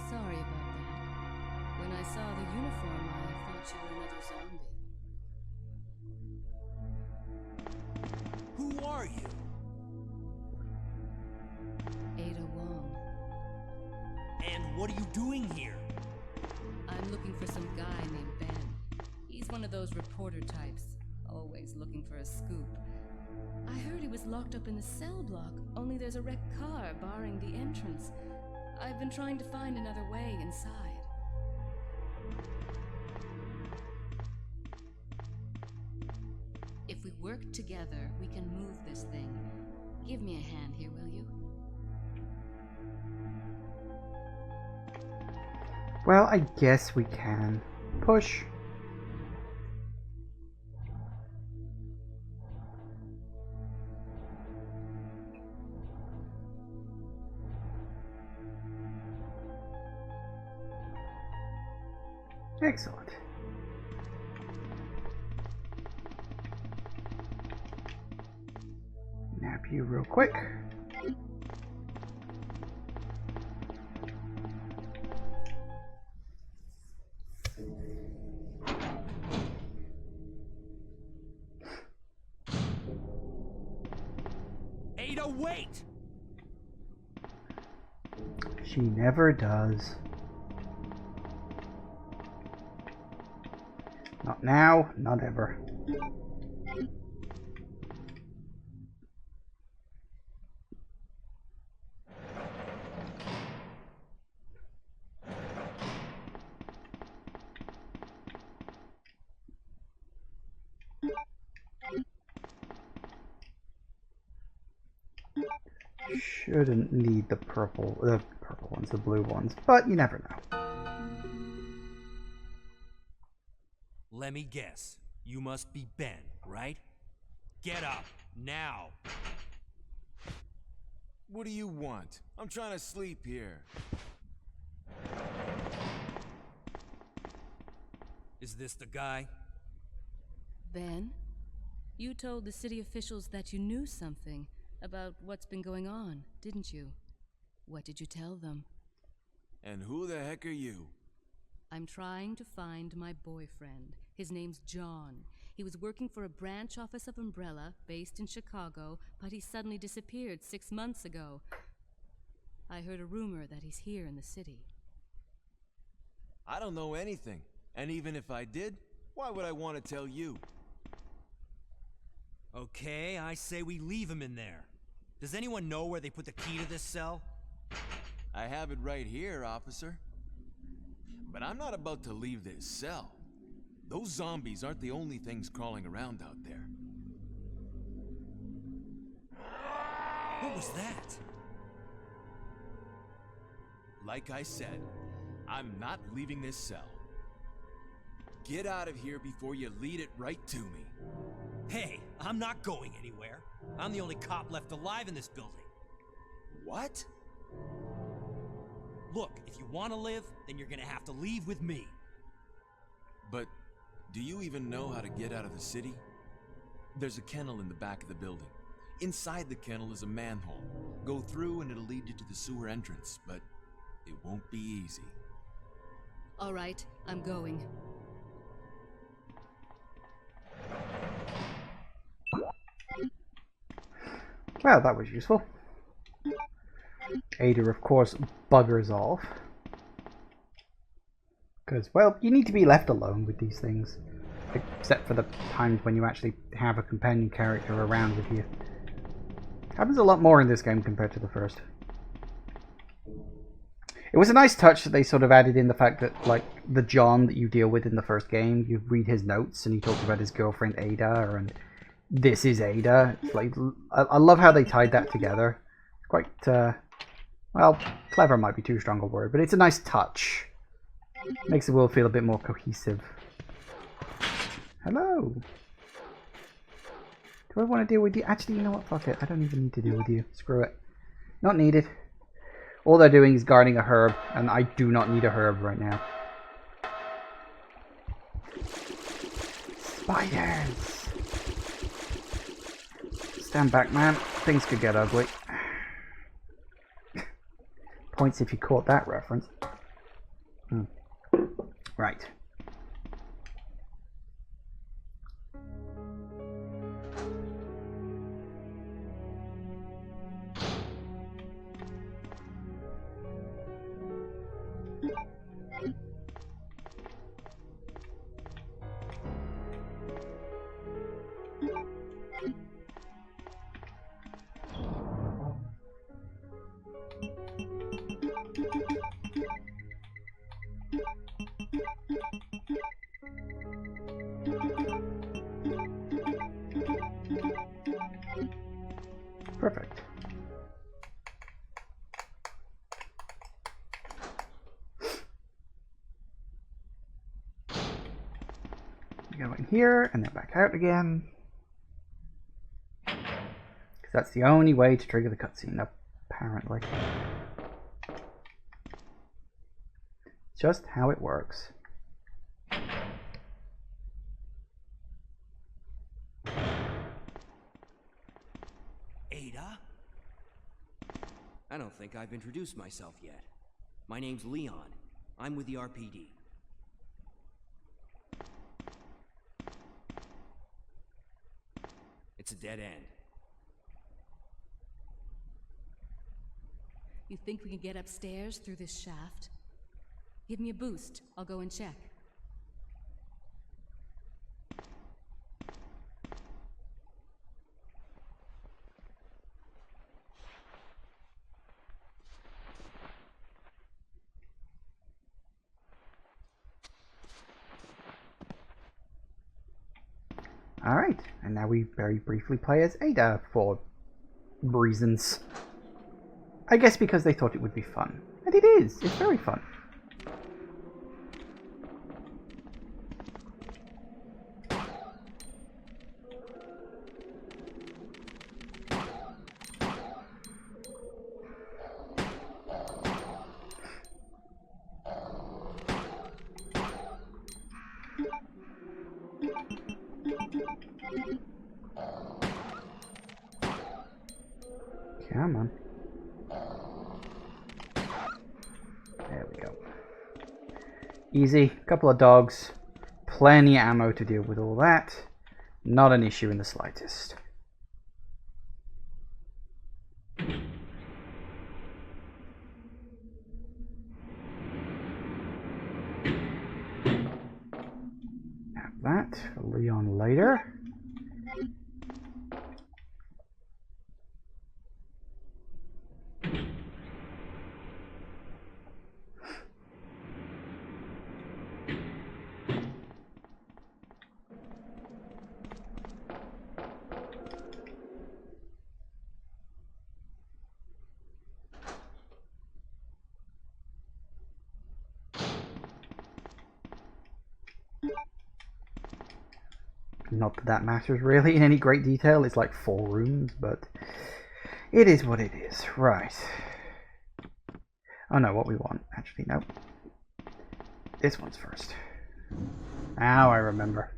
S7: Sorry about that. When I saw the uniform, I thought you were another zombie.
S3: Who are you?
S7: Ada Wong.
S3: And what are you doing here?
S7: I'm looking for some guy named Ben. He's one of those reporter types, always looking for a scoop. I heard he was locked up in the cell block, only there's a wrecked car barring the entrance. I've been trying to find another way inside. If we work together, we can move this thing. Give me a hand here, will you?
S1: Well, I guess we can. Push. Excellent. Nap you real quick.
S3: Ada, wait!
S1: She never does. Not now, not ever. Shouldn't need the purple ones, the blue ones, but you never know.
S3: Let me guess. You must be Ben, right? Get up, now!
S2: What do you want? I'm trying to sleep here.
S3: Is this the guy?
S7: Ben? You told the city officials that you knew something about what's been going on, didn't you? What did you tell them?
S2: And who the heck are you?
S7: I'm trying to find my boyfriend. His name's John. He was working for a branch office of Umbrella, based in Chicago, but he suddenly disappeared 6 months ago. I heard a rumor that he's here in the city.
S2: I don't know anything. And even if I did, why would I want to tell you?
S3: Okay, I say we leave him in there. Does anyone know where they put the key to this cell?
S2: I have it right here, officer. But I'm not about to leave this cell. Those zombies aren't the only things crawling around out there.
S3: What was that?
S2: Like I said, I'm not leaving this cell. Get out of here before you lead it right to me.
S3: Hey, I'm not going anywhere. I'm the only cop left alive in this building.
S2: What?
S3: Look, if you want to live, then you're gonna have to leave with me.
S2: But do you even know how to get out of the city? There's a kennel in the back of the building. Inside the kennel is a manhole. Go through and it'll lead you to the sewer entrance, but it won't be easy.
S7: All right, I'm going.
S1: Well, that was useful. Ada, of course, buggers off. Because, well, you need to be left alone with these things. Except for the times when you actually have a companion character around with you. Happens a lot more in this game compared to the first. It was a nice touch that they sort of added in the fact that, like, the John that you deal with in the first game, you read his notes and he talks about his girlfriend Ada, and this is Ada. It's like, I love how they tied that together. It's quite Well, clever might be too strong a word, but it's a nice touch. Makes the world feel a bit more cohesive. Hello. Do I want to deal with you? Actually, you know what? Fuck it. I don't even need to deal with you. Screw it. Not needed. All they're doing is guarding a herb, and I do not need a herb right now. Spiders! Stand back, man. Things could get ugly. Points if you caught that reference. Right. Perfect. Go in here and then back out again. Because that's the only way to trigger the cutscene, apparently. Just how it works.
S3: Ada? I don't think I've introduced myself yet. My name's Leon. I'm with the RPD. It's a dead end.
S7: You think we can get upstairs through this shaft? Give me a boost. I'll go and check.
S1: Alright, and now we very briefly play as Ada for reasons. I guess because they thought it would be fun. And it is. It's very fun. Come on. There we go. Easy. Couple of dogs. Plenty of ammo to deal with all that. Not an issue in the slightest. Have that for Leon later. Not that that matters really in any great detail. It's like 4 rooms, but it is what it is. Right. Oh no, what we want. Actually, no. This one's first. Now I remember.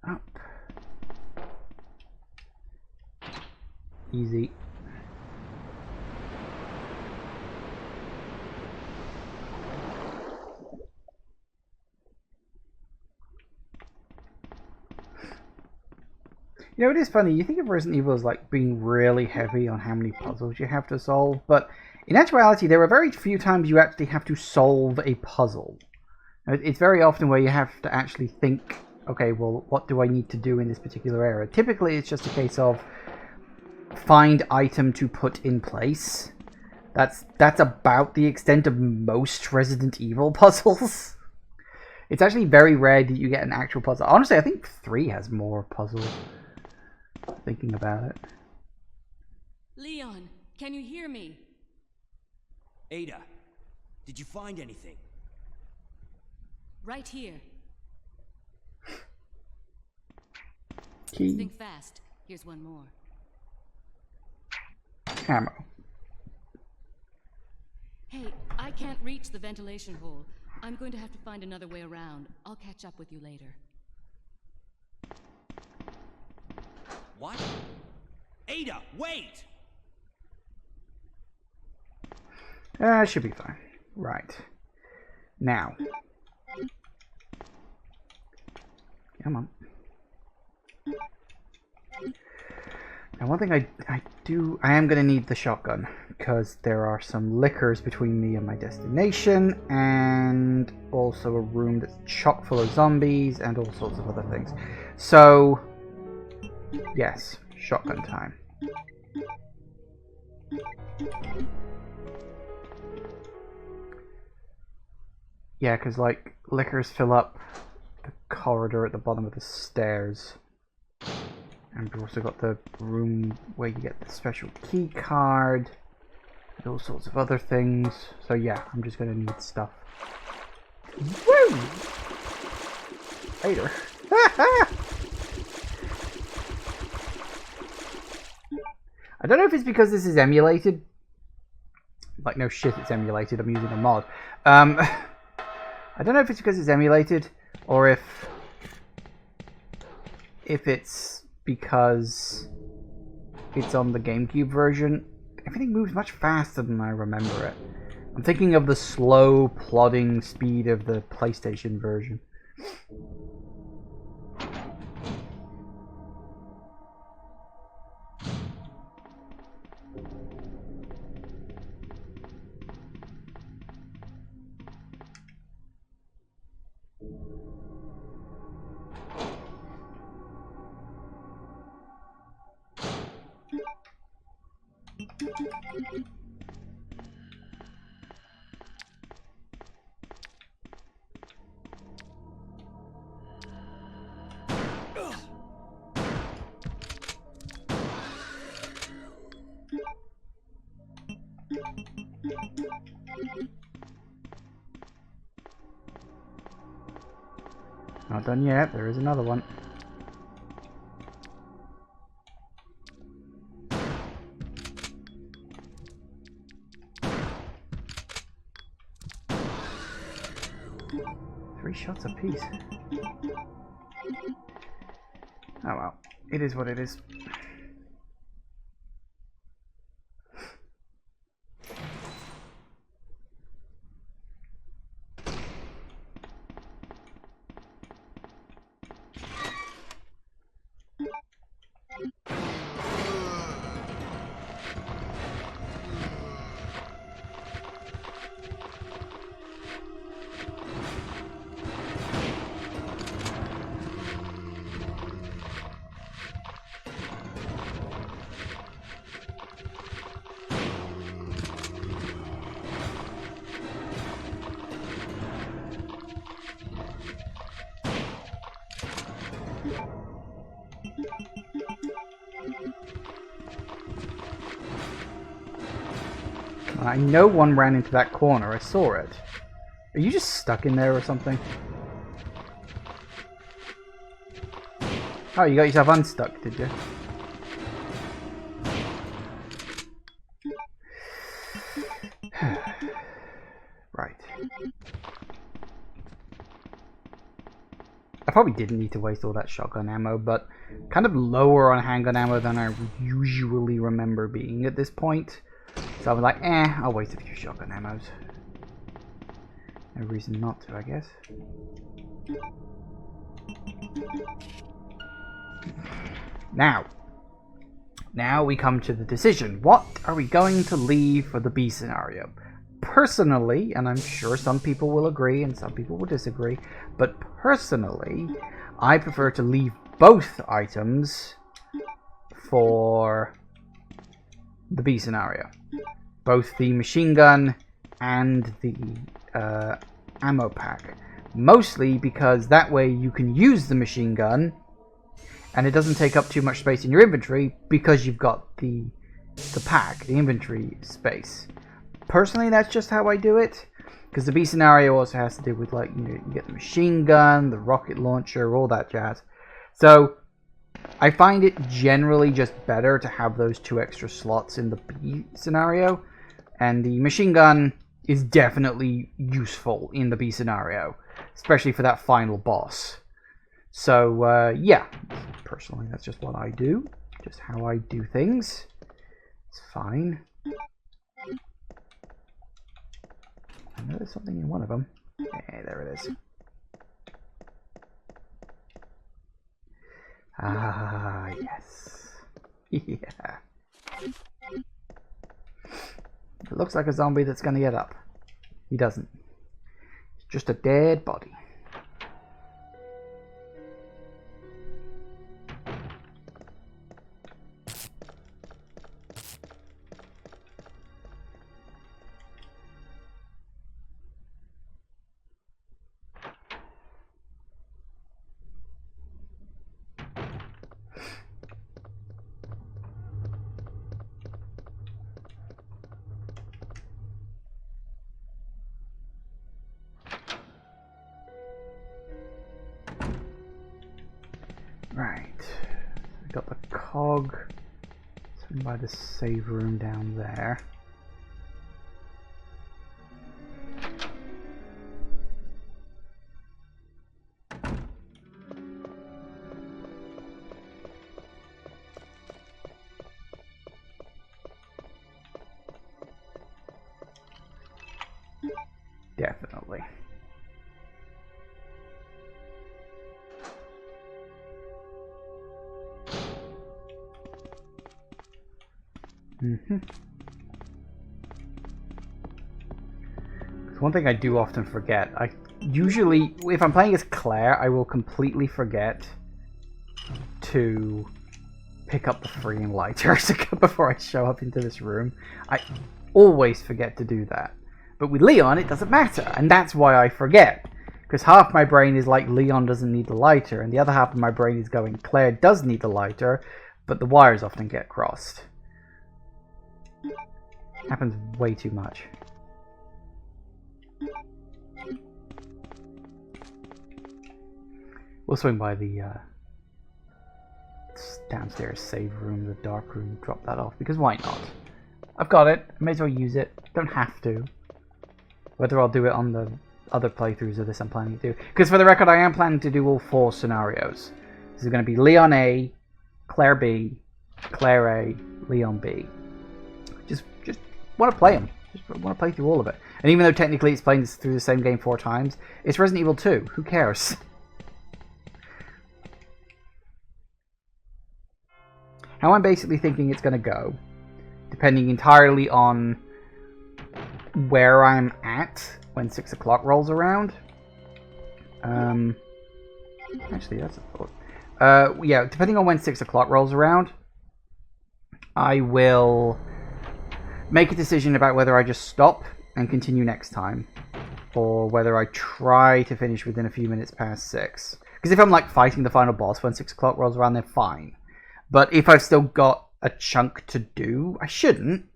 S1: Up. Easy. You know, it is funny. You think of Resident Evil as like being really heavy on how many puzzles you have to solve, but In actuality, there are very few times you actually have to solve a puzzle. It's very often where you have to actually think, okay, well, what do I need to do in this particular area? Typically, it's just a case of find item to put in place. That's about the extent of most Resident Evil puzzles. It's actually very rare that you get an actual puzzle. Honestly, I think 3 has more puzzles. Thinking about it.
S7: Leon, can you hear me?
S3: Ada, did you find anything?
S7: Right here.
S1: Key.
S7: Think fast. Here's one more.
S1: Ammo.
S7: Hey, I can't reach the ventilation hole. I'm going to have to find another way around. I'll catch up with you later.
S3: What? Ada, wait!
S1: Should be fine. Right. Now. Come on. Now, one thing I am going to need the shotgun, because there are some liquors between me and my destination, and also a room that's chock full of zombies, and all sorts of other things. So, yes, shotgun time. Yeah, because, like, liquors fill up the corridor at the bottom of the stairs. And we've also got the room where you get the special key card. And all sorts of other things. So yeah, I'm just going to need stuff. Woo! Later. I don't know if it's because this is emulated. Like, no shit, it's emulated. I'm using a mod. I don't know if it's because it's emulated, or if it's because it's on the GameCube version. Everything moves much faster than I remember it. I'm thinking of the slow, plodding speed of the PlayStation version. Not done yet, there is another one. Three shots apiece. Oh well, it is what it is. I know one ran into that corner. I saw it. Are you just stuck in there or something? Oh, you got yourself unstuck, did you? Right. I probably didn't need to waste all that shotgun ammo, but kind of lower on handgun ammo than I usually remember being at this point. So I was like, I'll waste a few shotgun ammos. No reason not to, I guess. Now we come to the decision. What are we going to leave for the B scenario? Personally, and I'm sure some people will agree and some people will disagree, but personally, I prefer to leave both items for the B scenario. Both the machine gun and the ammo pack. Mostly because that way you can use the machine gun and it doesn't take up too much space in your inventory because you've got the pack, the inventory space. Personally, that's just how I do it, because the B scenario also has to do with, like, you know, you get the machine gun, the rocket launcher, all that jazz. So I find it generally just better to have those 2 extra slots in the B scenario, and the machine gun is definitely useful in the B scenario, especially for that final boss. So yeah, personally that's just what I do, just how I do things. It's fine. I know there's something in one of them. Yeah, there it is. Ah, yes. Yeah. It looks like a zombie that's gonna get up. He doesn't. It's just a dead body. Right, we got the cog. It's by the save room down there. Definitely. One thing I do often forget, I usually, if I'm playing as Claire, I will completely forget to pick up the freaking lighter before I show up into this room. I always forget to do that. But with Leon, it doesn't matter, and that's why I forget. Because half my brain is like, Leon doesn't need the lighter, and the other half of my brain is going, Claire does need the lighter, but the wires often get crossed. Happens way too much. We'll swing by the downstairs save room, the dark room, drop that off, because why not? I've got it, I may as well use it, don't have to. Whether I'll do it on the other playthroughs of this I'm planning to do. Because for the record, I am planning to do all 4 scenarios. This is going to be Leon A, Claire B, Claire A, Leon B. Just want to play them. Just want to play through all of it. And even though technically it's playing through the same game 4 times, it's Resident Evil 2. Who cares? How I'm basically thinking it's going to go, depending entirely on where I'm at when 6 o'clock rolls around. Actually, that's a thought. Yeah, depending on when 6 o'clock rolls around, I will make a decision about whether I just stop and continue next time, or whether I try to finish within a few minutes past 6. Because if I'm like fighting the final boss when 6 o'clock rolls around, then fine. But if I've still got a chunk to do, I shouldn't.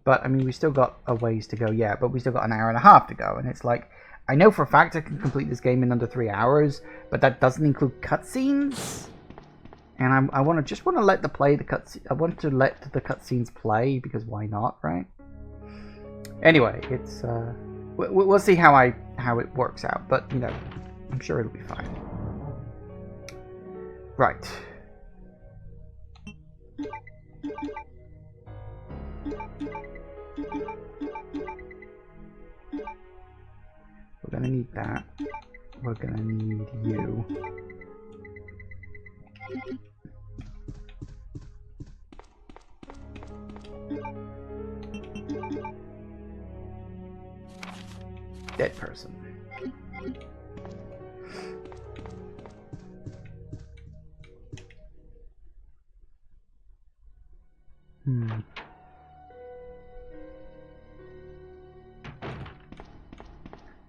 S1: But, I mean, we still got a ways to go, yeah, but we still got an hour and a half to go. And it's like, I know for a fact I can complete this game in under 3 hours, but that doesn't include cutscenes. And I want to let the cutscenes. I want to let the cutscenes play, because why not, right? Anyway, it's we'll see how it works out, but you know, I'm sure it'll be fine. Right. We're gonna need that. We're gonna need you. Dead person.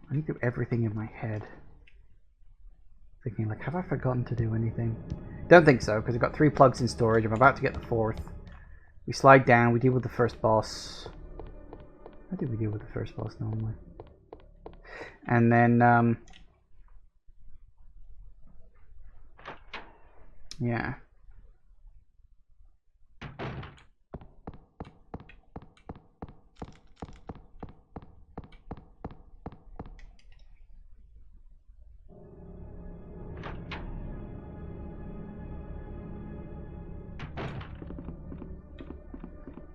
S1: I need to do everything in my head. Thinking like, have I forgotten to do anything? Don't think so, because I've got 3 plugs in storage. I'm about to get the 4th. We slide down, we deal with the first boss. How did we deal with the first boss normally? And then, yeah.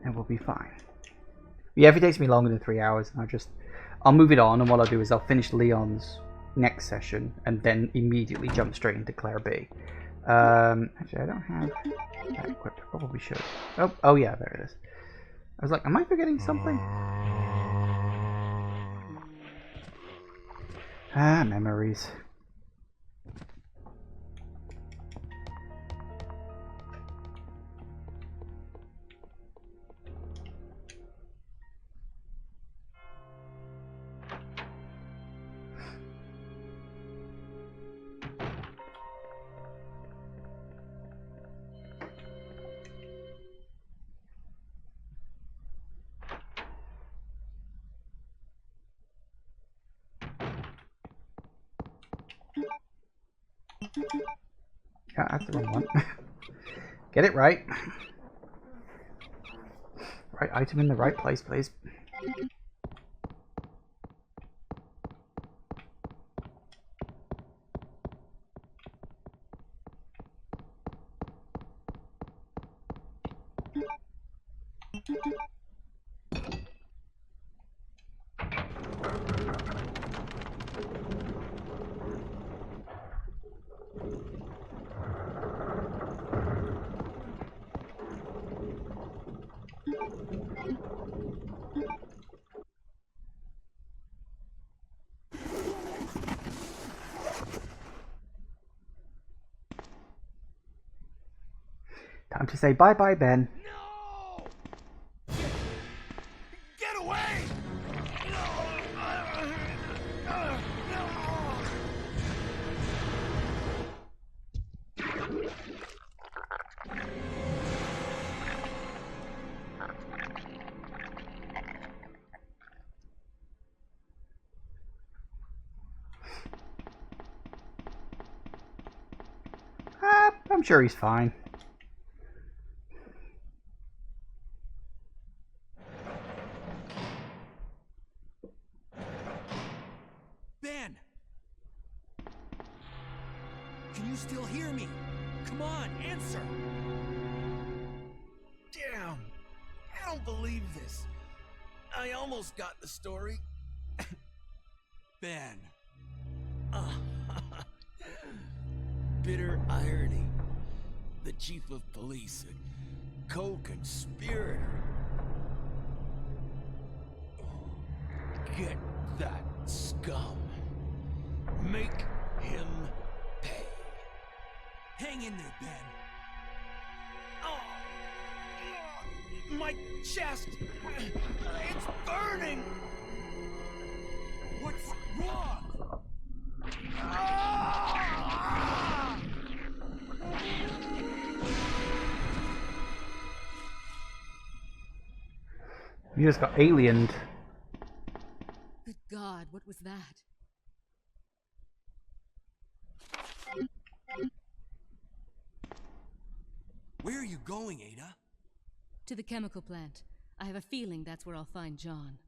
S1: And we'll be fine. Yeah, if it takes me longer than 3 hours, I'll move it on, and what I'll do is I'll finish Leon's next session, and then immediately jump straight into Claire B. Actually, I don't have that equipped. I probably should. Oh yeah, there it is. I was like, am I forgetting something? Ah, memories. Yeah, that's the wrong one. Get it right. Right item in the right place, please. Time to say bye-bye, Ben.
S3: No! Get away!
S1: I'm sure he's fine.
S3: Ben! Can you still hear me? Come on, answer!
S2: Damn! I don't believe this. I almost got the story.
S3: Ben.
S2: Bitter irony. The chief of police, a co-conspirator. Get that scum. Make him pay.
S3: Hang in there, Ben. Oh, my chest! It's burning! What's wrong?
S1: You just got aliened.
S7: Good God, what was that?
S3: Where are you going, Ada?
S7: To the chemical plant. I have a feeling that's where I'll find John.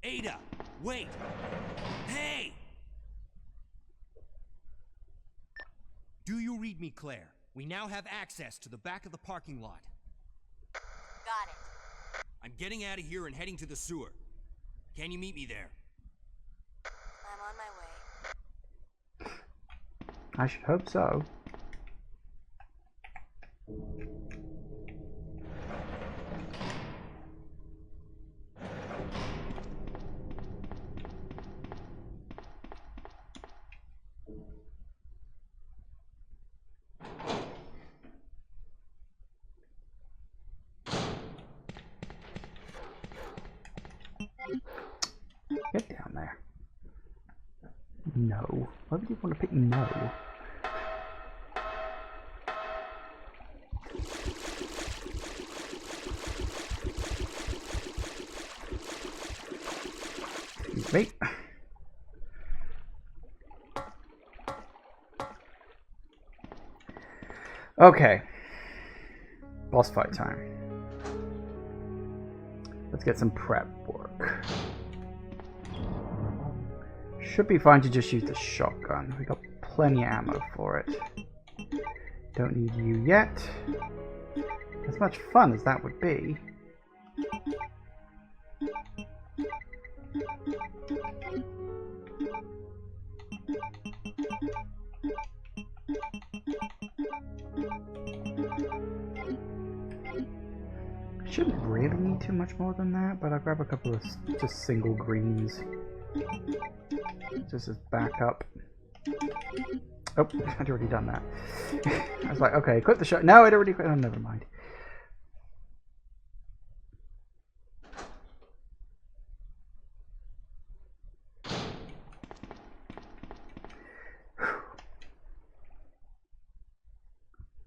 S3: Ada, wait! Hey! Do you read me, Claire? We now have access to the back of the parking lot.
S5: Got it.
S3: I'm getting out of here and heading to the sewer. Can you meet me there?
S5: I'm on my way.
S1: I should hope so. no? Why would you want to pick no? Excuse me. Okay. Boss fight time. Let's get some prep work. Should be fine to just use the shotgun. We got plenty of ammo for it. Don't need you yet. As much fun as that would be. Shouldn't really need too much more than that, but I'll grab a couple of just single greens. Just as backup. Oh, I'd already done that. I was like, okay, quit the shot. No, I'd already quit. Oh, never mind.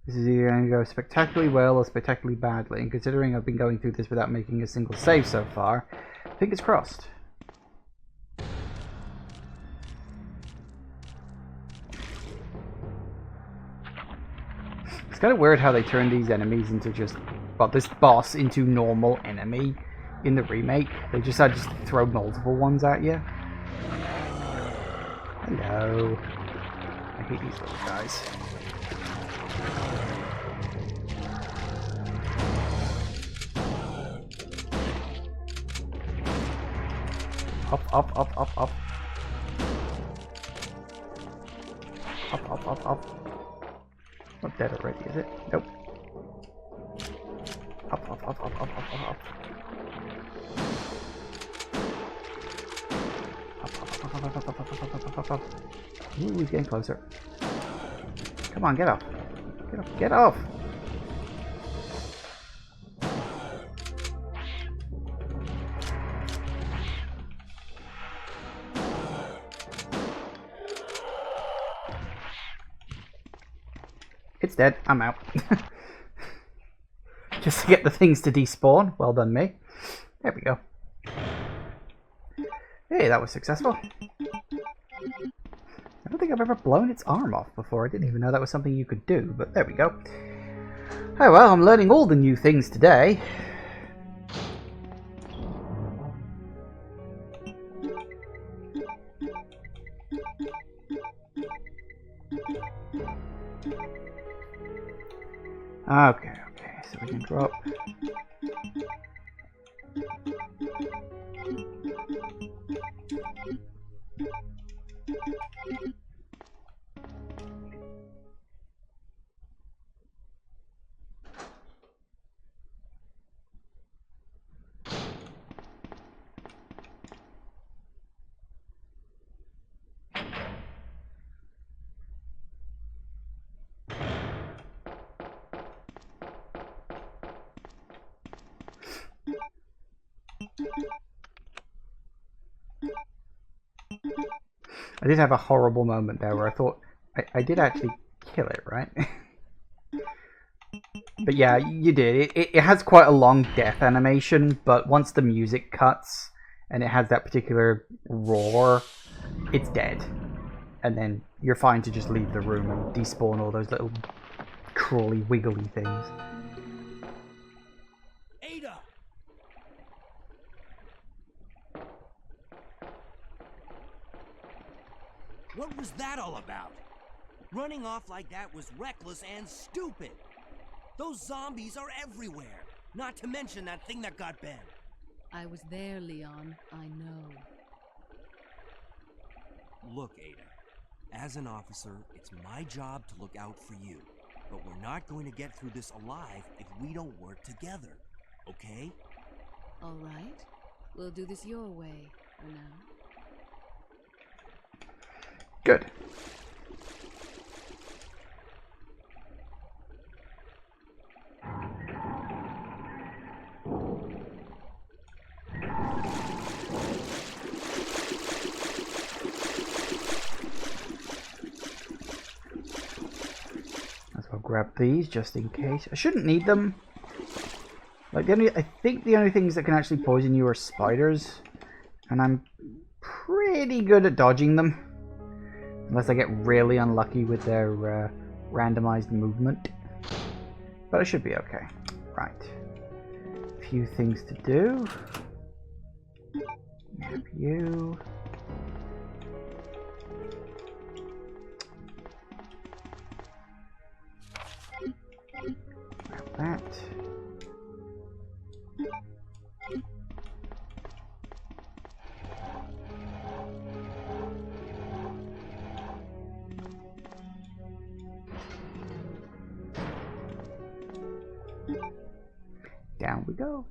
S1: This is either going to go spectacularly well or spectacularly badly, and considering I've been going through this without making a single save so far, fingers crossed. It's kind of weird how they turn these enemies into just, well, this boss into normal enemy in the remake. They just had to throw multiple ones at you. Hello. I hate these little guys. Up, up, up, up, up. Up, up, up, up. Not dead already, is it? Nope. Up, up, up, up, up, up, up, up. Up, up, up, up, up, up, up, up, up, up, up. Ooh, he's getting closer. Come on, get up. Get up, get off! It's dead. I'm out. Just to get the things to despawn. Well done, me. There we go. Hey, that was successful. I don't think I've ever blown its arm off before. I didn't even know that was something you could do, but there we go. Oh well, I'm learning all the new things today. Okay, so we can drop. I did have a horrible moment there where I thought I did actually kill it, right? But yeah, you did. It has quite a long death animation, but once the music cuts and it has that particular roar, it's dead. And then you're fine to just leave the room and despawn all those little crawly, wiggly things.
S3: Ada! What was that all about? Running off like that was reckless and stupid. Those zombies are everywhere. Not to mention that thing that got Ben.
S7: I was there, Leon. I know.
S3: Look, Ada. As an officer, it's my job to look out for you. But we're not going to get through this alive if we don't work together. Okay?
S7: All right. We'll do this your way for now.
S1: Good. grab these just in case. I shouldn't need them. Like I think the only things that can actually poison you are spiders, and I'm pretty good at dodging them, unless I get really unlucky with their randomized movement. But I should be okay. Right. A few things to do. Grab you. Grab that. Down we go.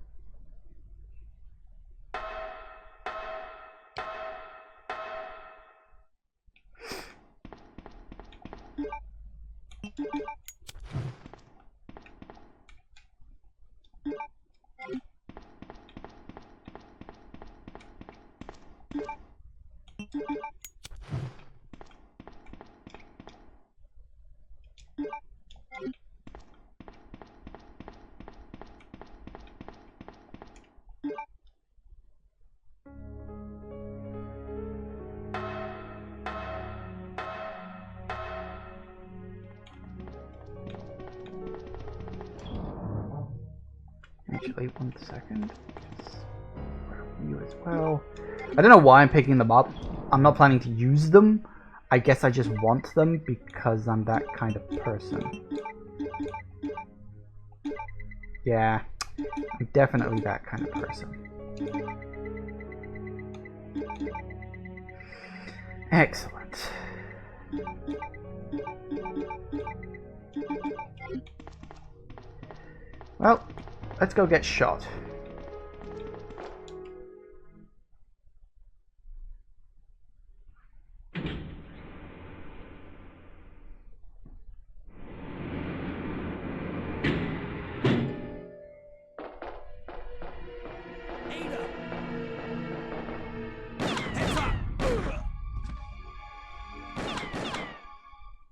S1: Actually, 1 second. Just grab you as well. I don't know why I'm picking them up. I'm not planning to use them. I guess I just want them because I'm that kind of person. Yeah, I'm definitely that kind of person. Excellent. Well, let's go get shot.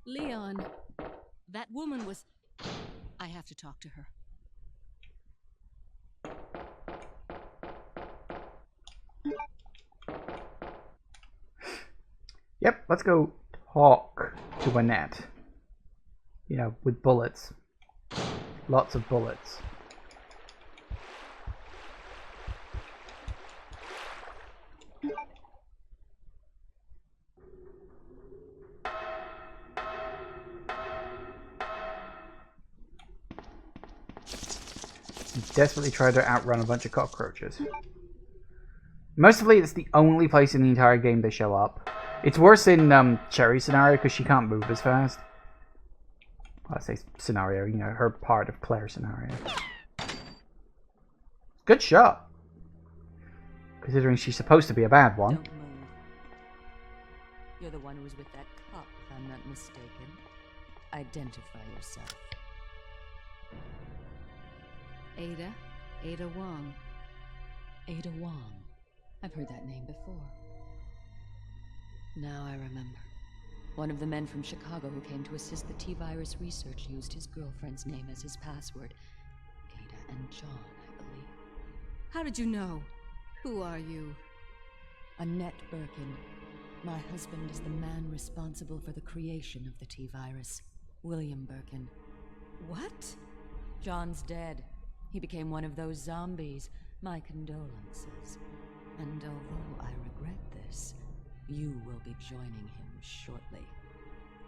S7: Leon, that woman was... I have to talk to her.
S1: Yep, let's go talk to Annette. You know, with bullets. Lots of bullets. Desperately try to outrun a bunch of cockroaches. Mostly, it's the only place in the entire game they show up. It's worse in Cherry's scenario because she can't move as fast. Well, I say scenario, you know, her part of Claire's scenario. Good shot. Considering she's supposed to be a bad one.
S8: Don't move. You're the one who was with that cop, if I'm not mistaken. Identify yourself.
S7: Ada Wong.
S8: Ada Wong. I've heard that name before. Now I remember. One of the men from Chicago who came to assist the T-virus research used his girlfriend's name as his password. Ada and John, I believe.
S7: How did you know? Who are you?
S8: Annette Birkin. My husband is the man responsible for the creation of the T-virus. William Birkin.
S7: What?
S8: John's dead. He became one of those zombies. My condolences. And although I regret this, you will be joining him shortly.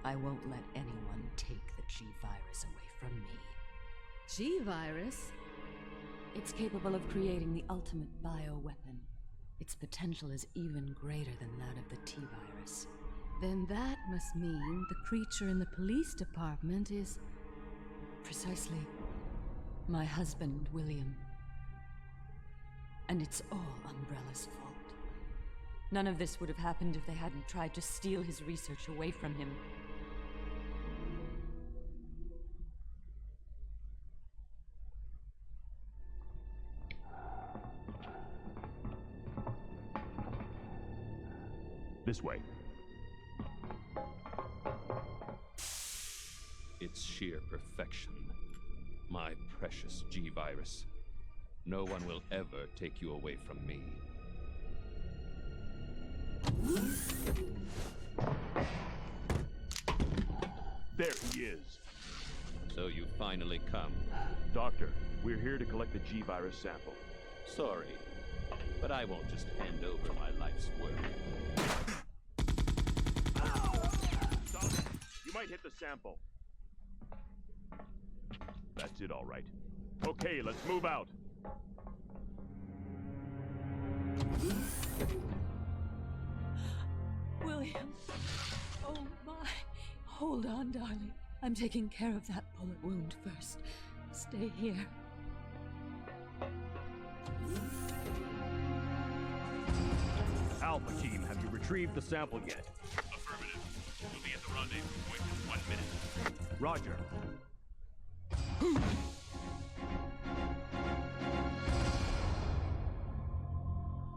S8: I won't let anyone take the G-virus away from me.
S7: G-virus?
S8: It's capable of creating the ultimate bioweapon. Its potential is even greater than that of the T-virus.
S7: Then that must mean the creature in the police department is...
S8: Precisely. My husband, William. And it's all Umbrella's fault. None of this would have happened if they hadn't tried to steal his research away from him.
S2: This way.
S9: It's sheer perfection. My precious G-Virus. No one will ever take you away from me.
S10: There he is.
S9: So you finally come.
S10: Doctor, we're here to collect the G-Virus sample.
S9: Sorry, but I won't just hand over my life's work.
S10: Stop! You might hit the sample. That's it, all right. Okay, let's move out.
S8: William. Oh my. Hold on, darling. I'm taking care of that bullet wound first. Stay here.
S10: Alpha team, have you retrieved the sample yet?
S11: Affirmative. We'll be at the rendezvous point in 1 minute.
S10: Roger.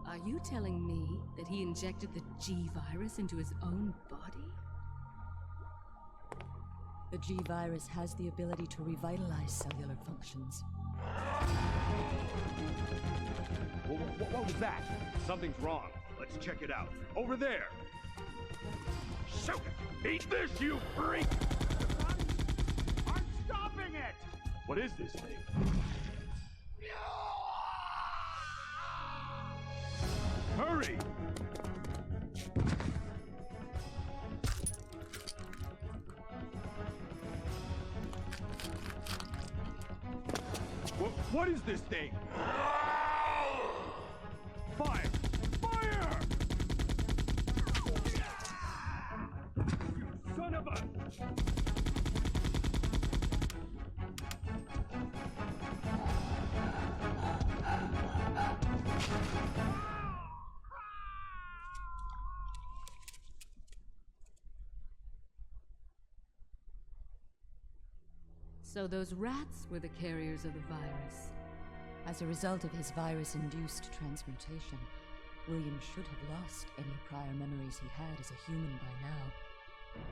S7: Are you telling me that he injected the G-Virus into his own body?
S8: The G-Virus has the ability to revitalize cellular functions.
S10: What was that? Something's wrong. Let's check it out. Over there! Shoot it! Eat this, you freak! I'm stopping it! What is this thing? Hurry! What is this thing? Fire! Fire! You son of a...
S7: So those rats were the carriers of the virus.
S8: As a result of his virus-induced transmutation, William should have lost any prior memories he had as a human by now.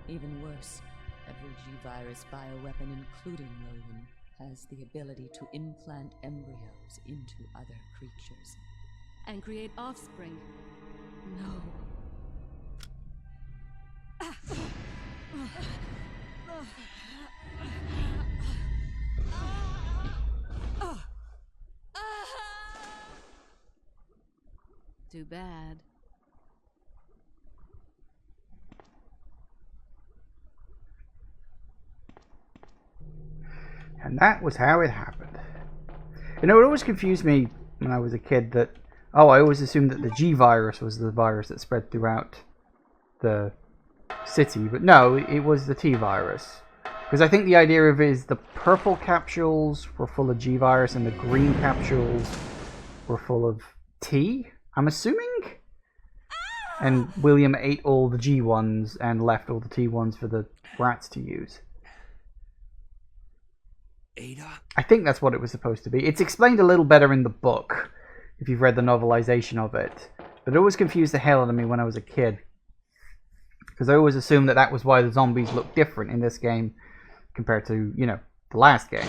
S8: Even worse, every G-Virus bioweapon, including William, has the ability to implant embryos into other creatures.
S7: And create offspring. No. Too bad.
S1: And that was how it happened. You know, it always confused me when I was a kid that, I always assumed that the G virus was the virus that spread throughout the city, but no, it was the T virus. Because I think the idea of it is the purple capsules were full of G virus and the green capsules were full of T, I'm assuming? And William ate all the G ones and left all the T ones for the rats to use.
S3: Ada?
S1: I think that's what it was supposed to be. It's explained a little better in the book, if you've read the novelization of it. But it always confused the hell out of me when I was a kid. Because I always assumed that that was why the zombies looked different in this game compared to, you know, the last game.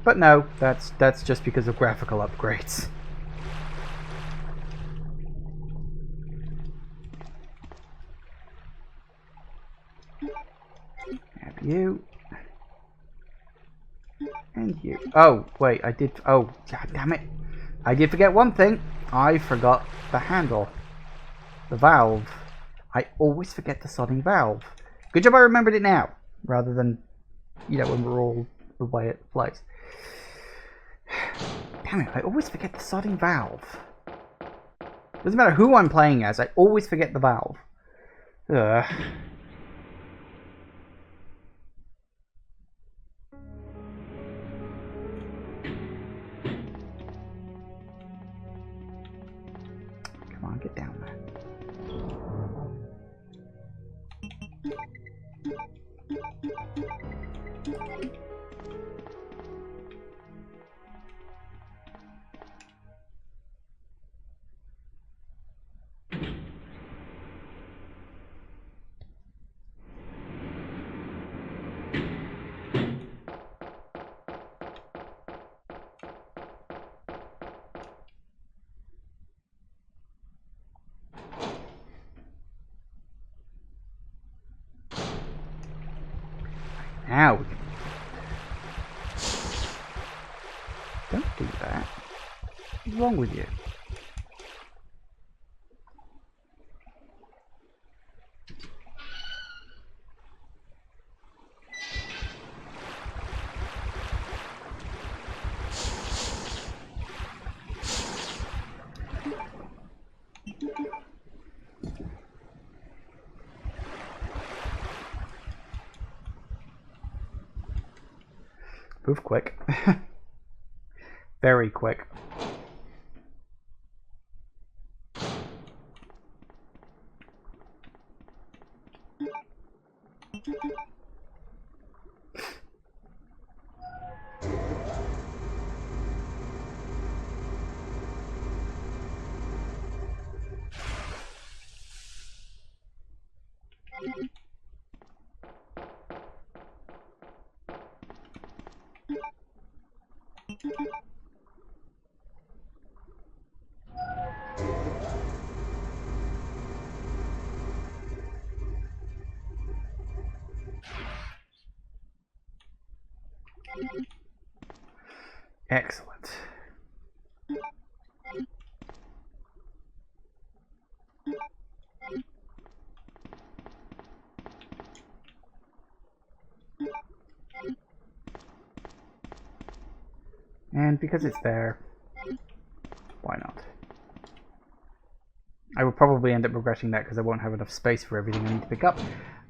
S1: But no, that's just because of graphical upgrades. Have you. And you. Oh, wait, I did. Oh, god damn it. I did forget one thing. I forgot the handle. The valve. I always forget the sodding valve. Good job I remembered it now. Rather than, you know, when we're all away at the place. Damn it, I always forget the sodding valve. Doesn't matter who I'm playing as, I always forget the valve. Ugh. Come on, get down there. Now we can... Don't do that. What's wrong with you? Move quick. Very quick. Excellent. And because it's there, why not? I will probably end up regretting that because I won't have enough space for everything I need to pick up.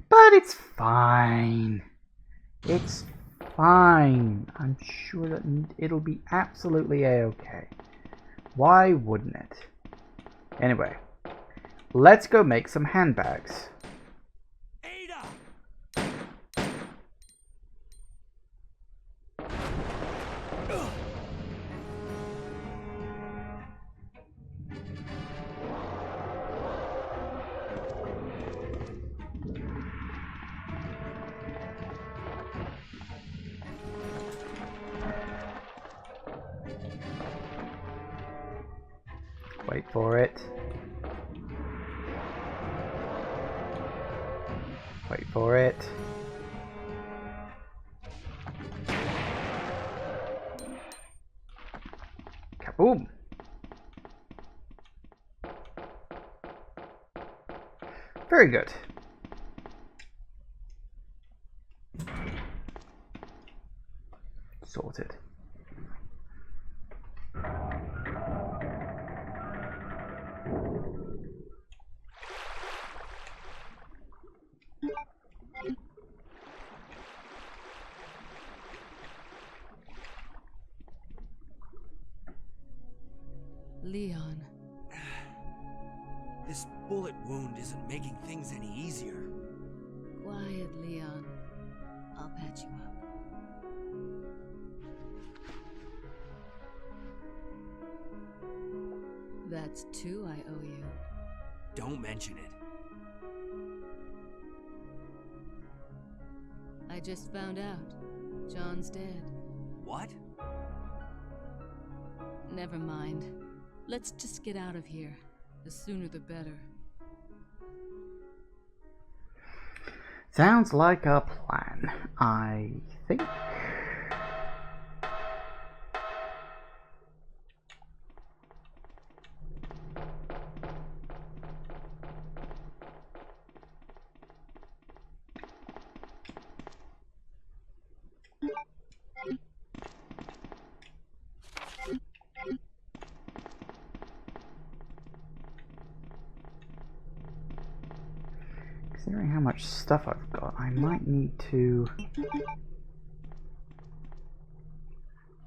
S1: But it's fine. It's fine. I'm sure that it'll be absolutely a-okay. Why wouldn't it? Anyway, let's go make some handbags. Wait for it. Wait for it. Kaboom! Very good. Sorted.
S8: Leon.
S3: This bullet wound isn't making things any easier.
S8: Quiet, Leon. I'll patch you up. That's 2 I owe you.
S3: Don't mention it.
S7: I just found out. John's dead.
S3: What?
S7: Never mind. Let's just get out of here. The sooner the better.
S1: Sounds like a plan, I think. Considering how much stuff I've got, I might need to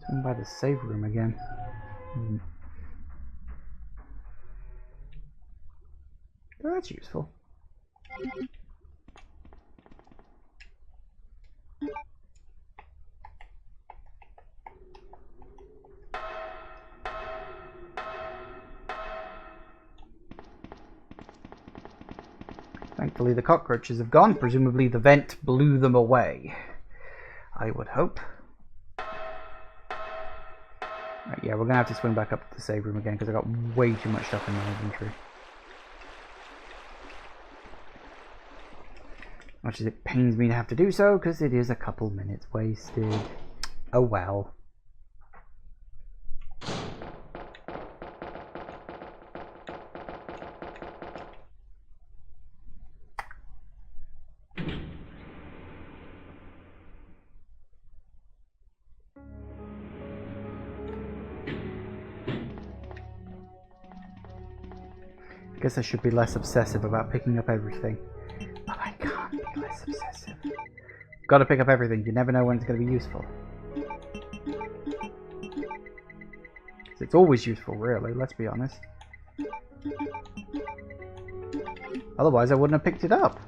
S1: swing by the save room again. Oh, that's useful. Thankfully the cockroaches have gone. Presumably the vent blew them away. I would hope. Right, yeah, we're going to have to swing back up to the save room again because I got way too much stuff in my inventory. much as it pains me to have to do so, because it is a couple minutes wasted. Oh well. I guess I should be less obsessive about picking up everything. But I can't be less obsessive. Gotta pick up everything. You never know when it's going to be useful. It's always useful, really, let's be honest. Otherwise, I wouldn't have picked it up.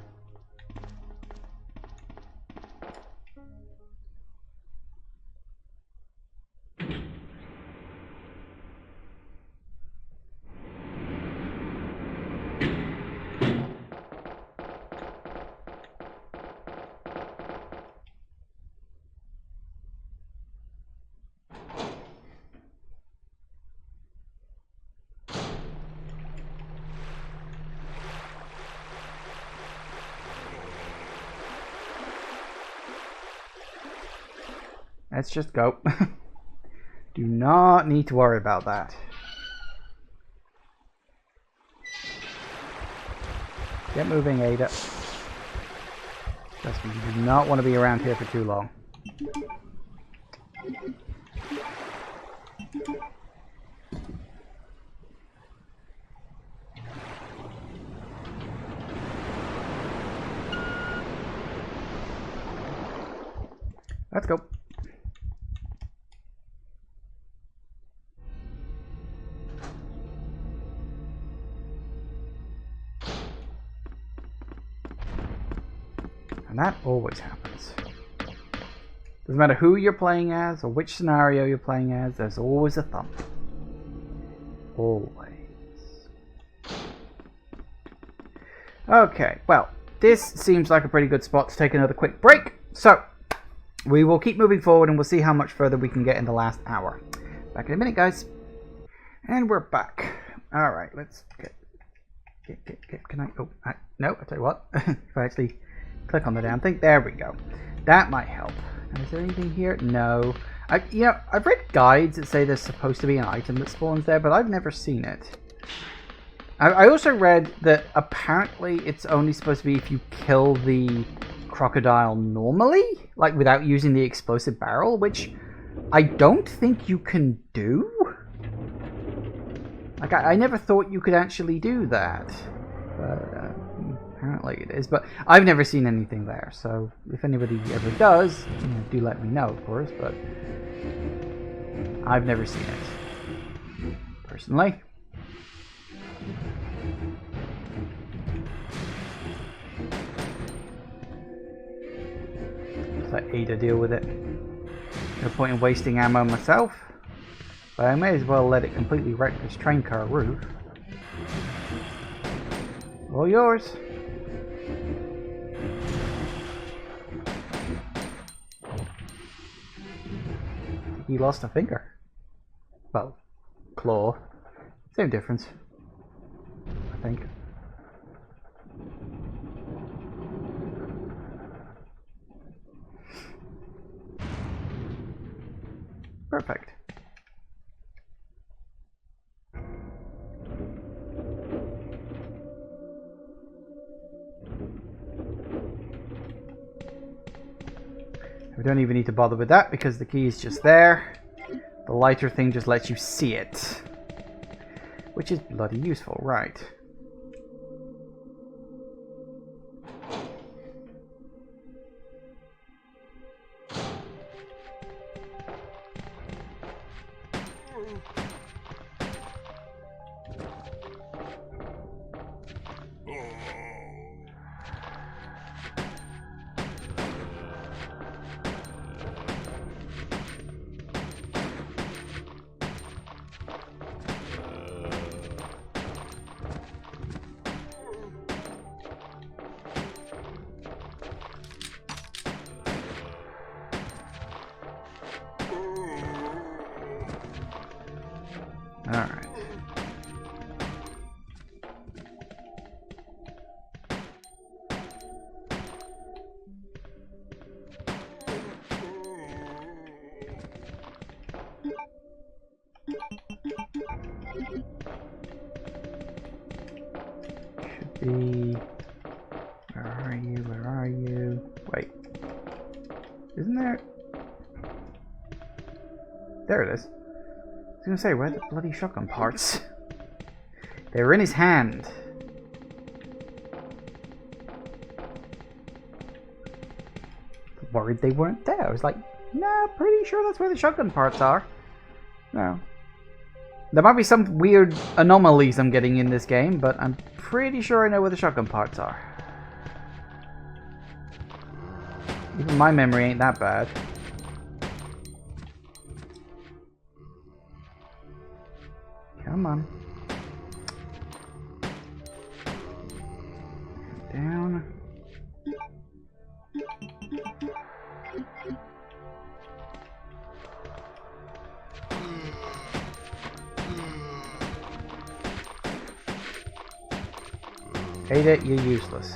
S1: Let's just go. Do not need to worry about that. Get moving, Ada. Trust me, you do not want to be around here for too long. Let's go. And that always happens. Doesn't matter who you're playing as or which scenario you're playing as, there's always a thump. Always. Okay, well, this seems like a pretty good spot to take another quick break. So, we will keep moving forward and we'll see how much further we can get in the last hour. Back in a minute, guys. And we're back. Alright, let's get, can I, no, I'll tell you what. If I actually click on the damn thing, there we go. That might help. Is there anything here? No. I've read guides that say there's supposed to be an item that spawns there, but I've never seen it. I also read that apparently it's only supposed to be if you kill the crocodile normally, like without using the explosive barrel, which I don't think you can do. Like, I never thought you could actually do that. But apparently it is. But I've never seen anything there, so if anybody ever does, do let me know, of course, but I've never seen it. Personally. Just let Ada deal with it. No point in wasting ammo myself. But I may as well let it completely wreck this train car roof. All yours. He lost a finger. Well, claw. Same difference, I think. Perfect. We don't even need to bother with that because the key is just there. The lighter thing just lets you see it. Which is bloody useful, right? Alright. be? Where are you? Where are you? Wait. Isn't there? There it is. I was gonna say, where are the bloody shotgun parts? They were in his hand. Worried they weren't there. I was like, nah, pretty sure that's where the shotgun parts are. No. There might be some weird anomalies I'm getting in this game, but I'm pretty sure I know where the shotgun parts are. Even my memory ain't that bad. Come on. Down. Hate it, you're useless.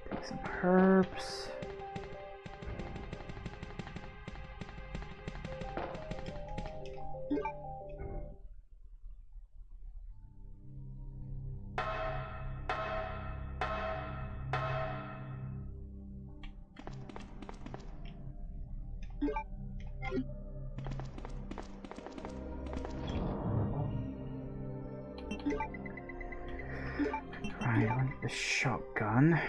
S1: Take some herbs. Right, I want the shotgun.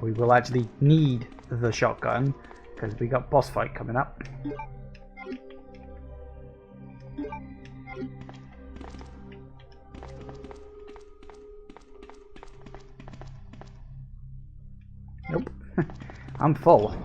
S1: We will actually need the shotgun because we got boss fight coming up. Nope. I'm full.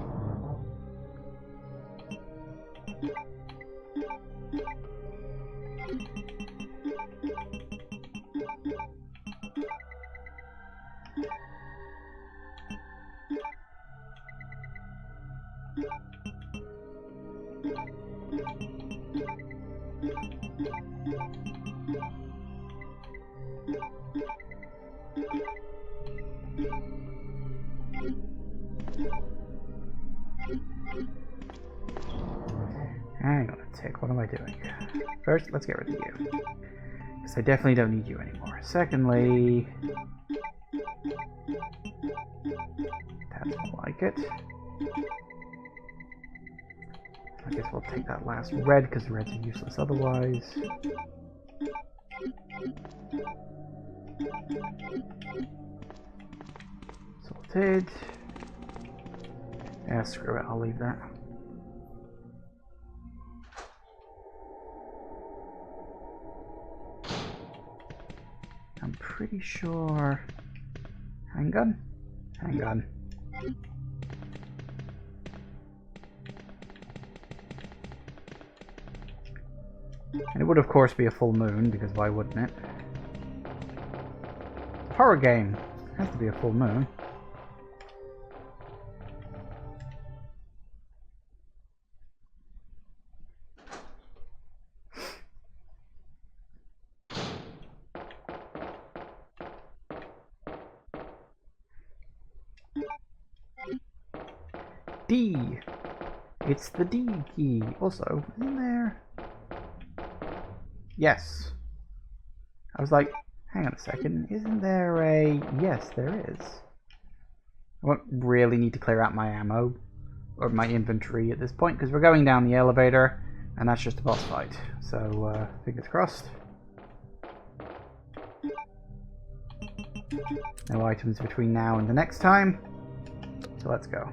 S1: Hang on a tick, what am I doing? First, let's get rid of you. Because I definitely don't need you anymore. Secondly... That's more like it. I guess we'll take that last red, because reds are useless otherwise. Sorted. Yeah, screw it, I'll leave that. I'm pretty sure... Handgun? Handgun. And it would of course be a full moon, because why wouldn't it? Horror game. It has to be a full moon. D. It's the D key. Also, isn't there? Yes. I was like, hang on a second. Isn't there a... Yes, there is. I won't really need to clear out my ammo or my inventory at this point because we're going down the elevator and that's just a boss fight. So, fingers crossed. No items between now and the next time. So let's go.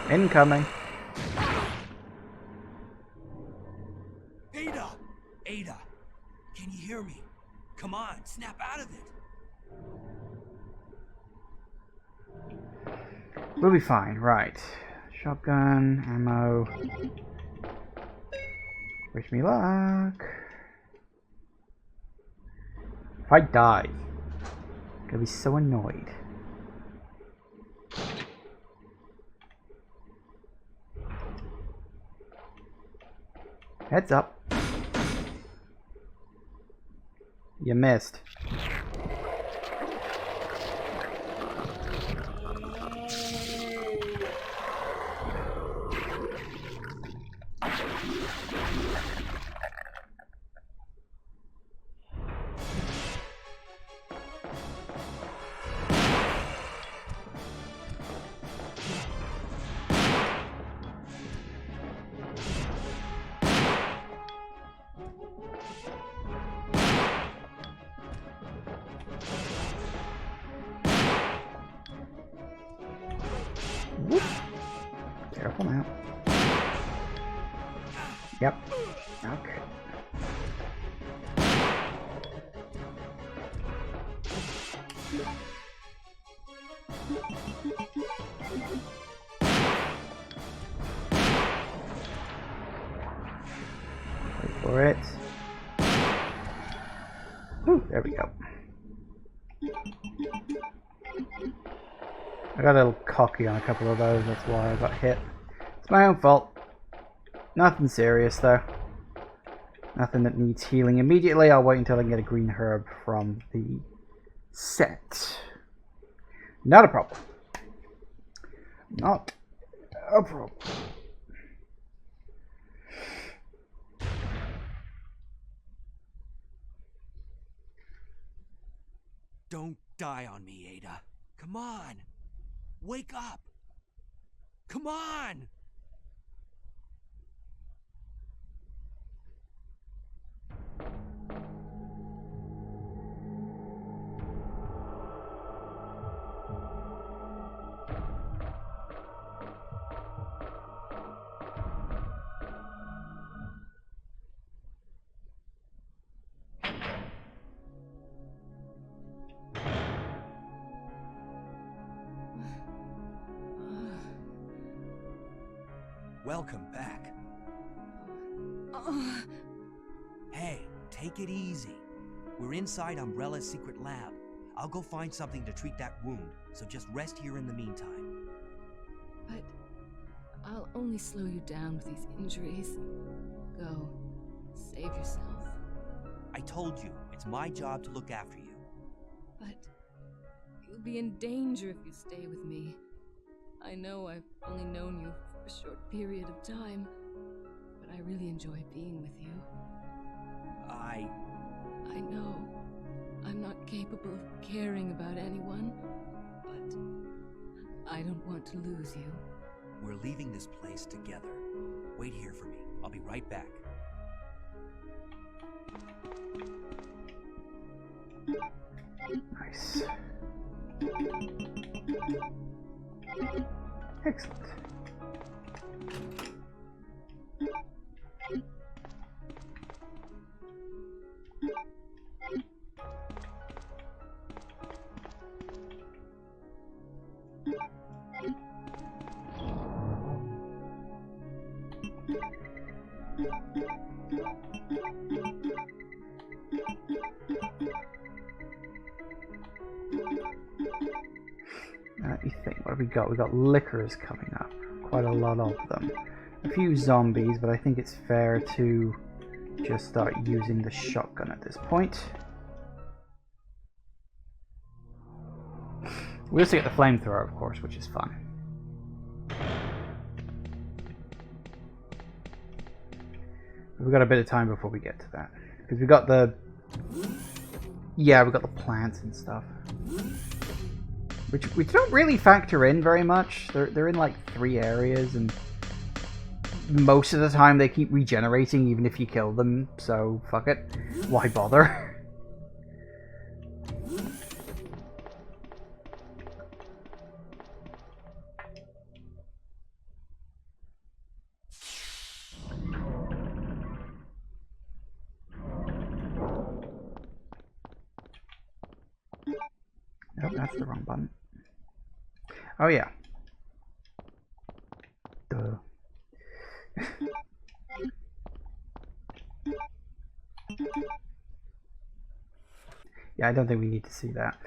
S1: Incoming.
S3: Ada! Ada! Can you hear me? Come on, snap out of it!
S1: We'll be fine, right. Shotgun, ammo. Wish me luck. If I die, I'm gonna be so annoyed. Heads up. You missed. Whoop. Careful now. Yep. Okay. Wait for it. Ooh, there we go. I got a little cocky on a couple of those, that's why I got hit. It's my own fault. Nothing serious though. Nothing that needs healing immediately. I'll wait until I can get a green herb from the set. Not a problem. Not a problem.
S3: Don't die on me, Ada. Come on! Wake up! Come on! Welcome back. Hey, take it easy. We're inside Umbrella's secret lab. I'll go find something to treat that wound, so just rest here in the meantime.
S7: But I'll only slow you down with these injuries. Go. Save yourself.
S3: I told you, it's my job to look after you.
S7: But you'll be in danger if you stay with me. I know I've only known you for a short period of time, but I really enjoy being with you.
S3: I
S7: know I'm not capable of caring about anyone, but I don't want to lose you.
S3: We're leaving this place together. Wait here for me. I'll be right back.
S1: Nice. Excellent. Let me think, what have we got? We've got liquors coming up. Quite a lot of them. A few zombies, but I think it's fair to just start using the shotgun at this point. We also get the flamethrower, of course, which is fun. We've got a bit of time before we get to that. Because we've got the... Yeah, we've got the plants and stuff. Which don't really factor in very much. They're in like 3 areas, and most of the time they keep regenerating even if you kill them, so fuck it. Why bother? Nope, that's the wrong button. Oh yeah. Duh. Yeah, I don't think we need to see that.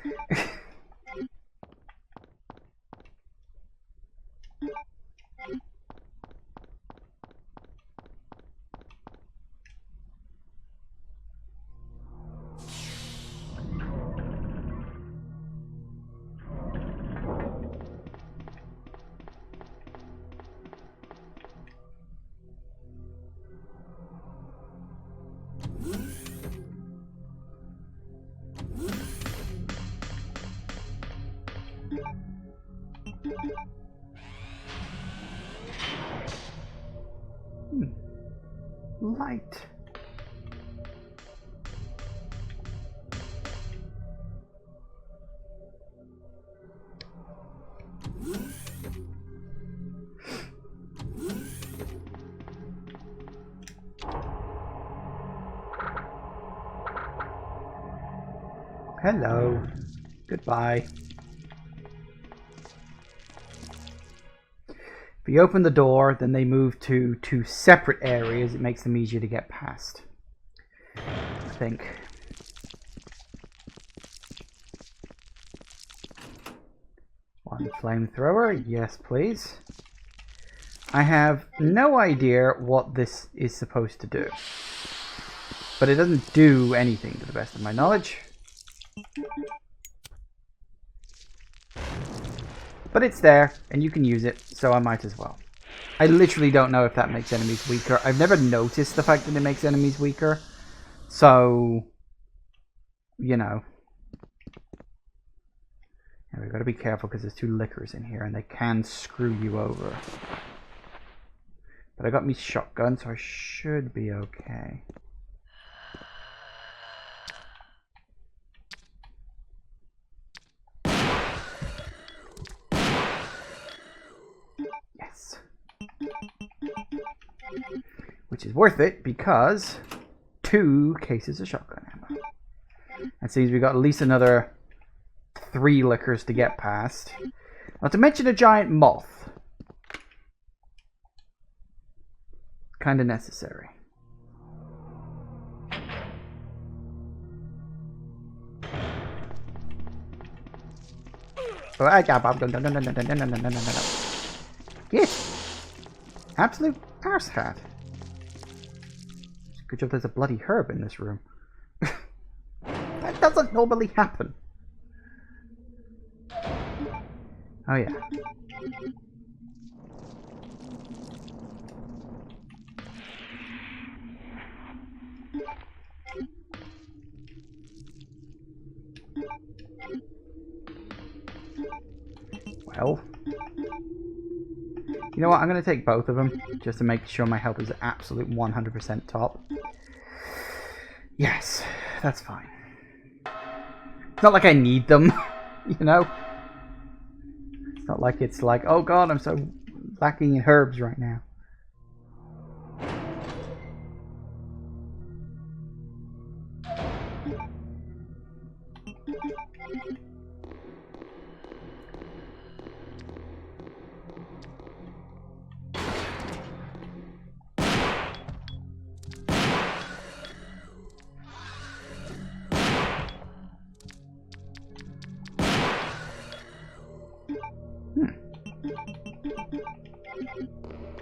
S1: Light. Hello. Goodbye. If you open the door, then they move to two separate areas. It makes them easier to get past, I think. One flamethrower. Yes, please. I have no idea what this is supposed to do, but it doesn't do anything to the best of my knowledge. But it's there, and you can use it, so I might as well. I literally don't know if that makes enemies weaker. I've never noticed the fact that it makes enemies weaker. So, you know. Yeah, we've got to be careful because there's two lickers in here, and they can screw you over. But I got me shotgun, so I should be okay. Yes. Which is worth it because 2 cases of shotgun ammo. That seems we've got at least another 3 lickers to get past. Not to mention a giant moth. Kind of necessary. Yes! Absolute arse hat. Good job there's a bloody herb in this room. That doesn't normally happen. Oh yeah. Well, you know what? I'm going to take both of them just to make sure my health is absolute 100% top. Yes, that's fine. It's not like I need them, you know? It's not like it's like, oh god, I'm so lacking in herbs right now.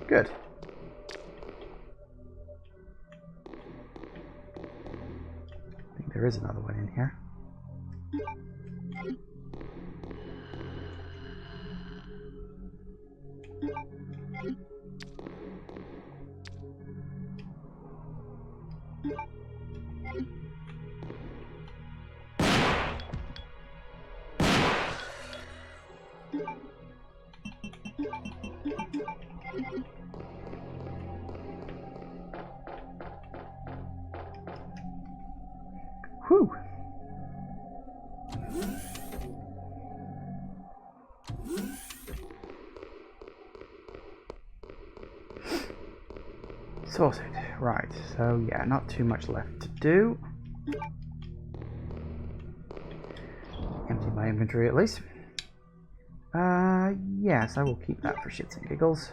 S1: Good. I think there is another one in here. Whew. Sorted. Right, so yeah, not too much left to do. Empty my my inventory at least. Yes, I will keep that for shits and giggles.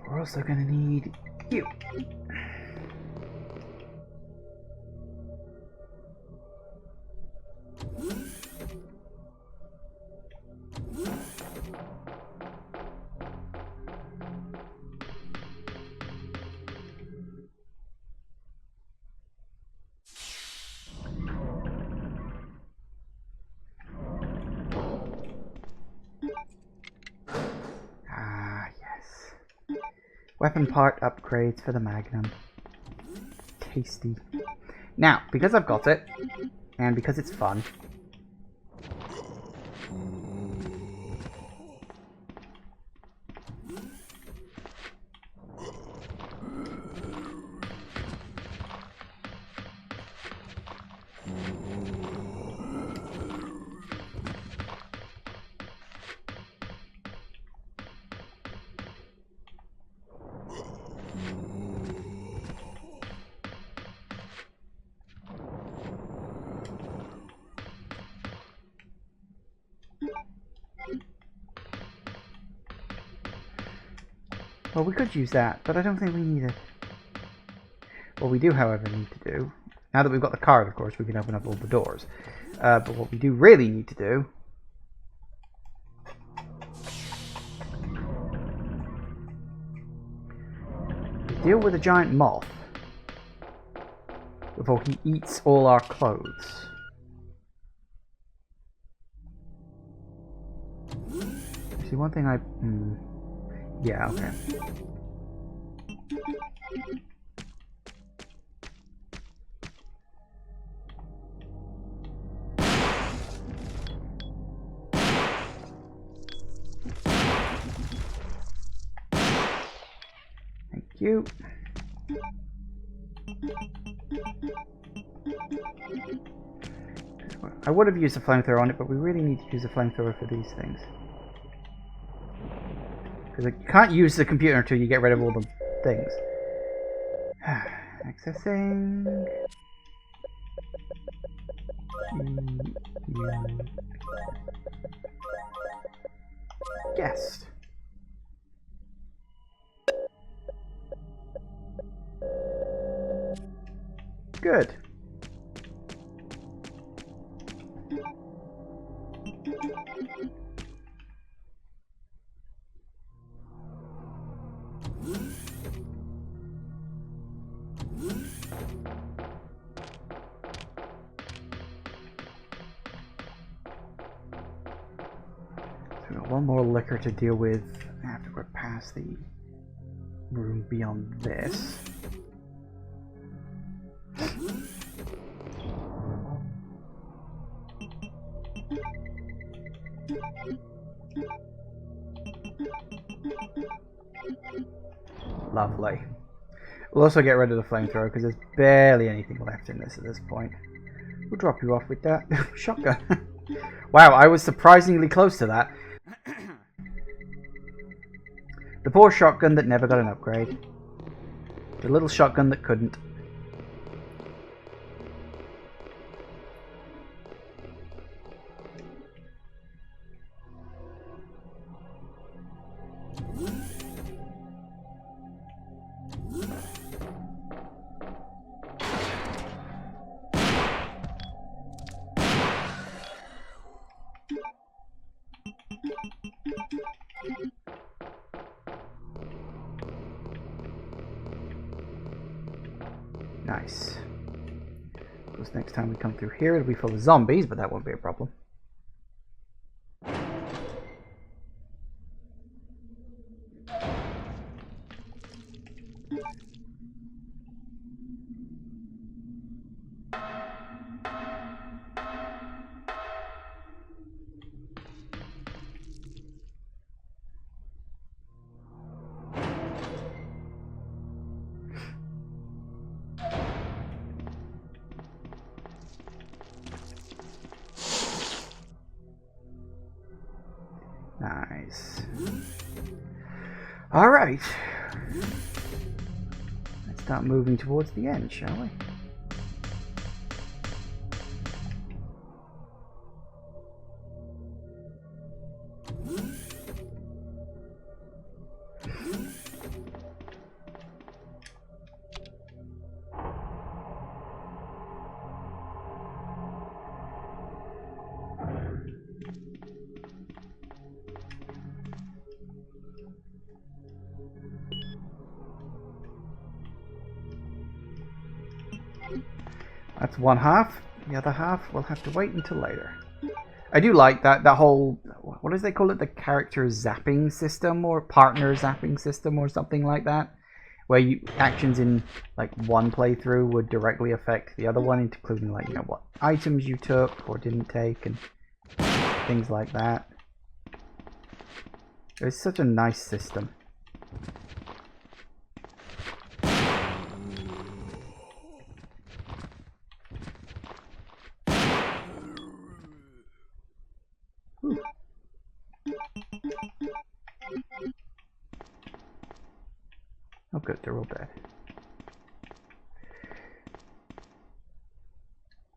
S1: We're also gonna need you. Ah, yes. Weapon part upgrades for the Magnum. Tasty. Now, because I've got it, and because it's fun, well, we could use that, but I don't think we need it. What we do, however, need to do, now that we've got the card, of course, we can open up all the doors. But what we do really need to do is deal with a giant moth before he eats all our clothes. See, one thing I... yeah, okay. Thank you. I would have used a flamethrower on it, but we really need to use a flamethrower for these things. Because you can't use the computer until you get rid of all the things. Accessing. Guest. Good. So one more liquor to deal with after we're past the room beyond this. Lovely. We'll also get rid of the flamethrower because there's barely anything left in this at this point. We'll drop you off with that shotgun. Wow, I was surprisingly close to that. The poor shotgun that never got an upgrade. The little shotgun that couldn't. Nice. Because next time we come through here, it'll be full of zombies, but that won't be a problem. Nice. Alright. Let's start moving towards the end, shall we? That's one half. The other half we'll have to wait until later. I do like that whole, what do they call it? The character zapping system or partner zapping system or something like that, where you actions in like one playthrough would directly affect the other one, including like, you know, what items you took or didn't take and things like that. It's such a nice system. Oh good, they're all dead.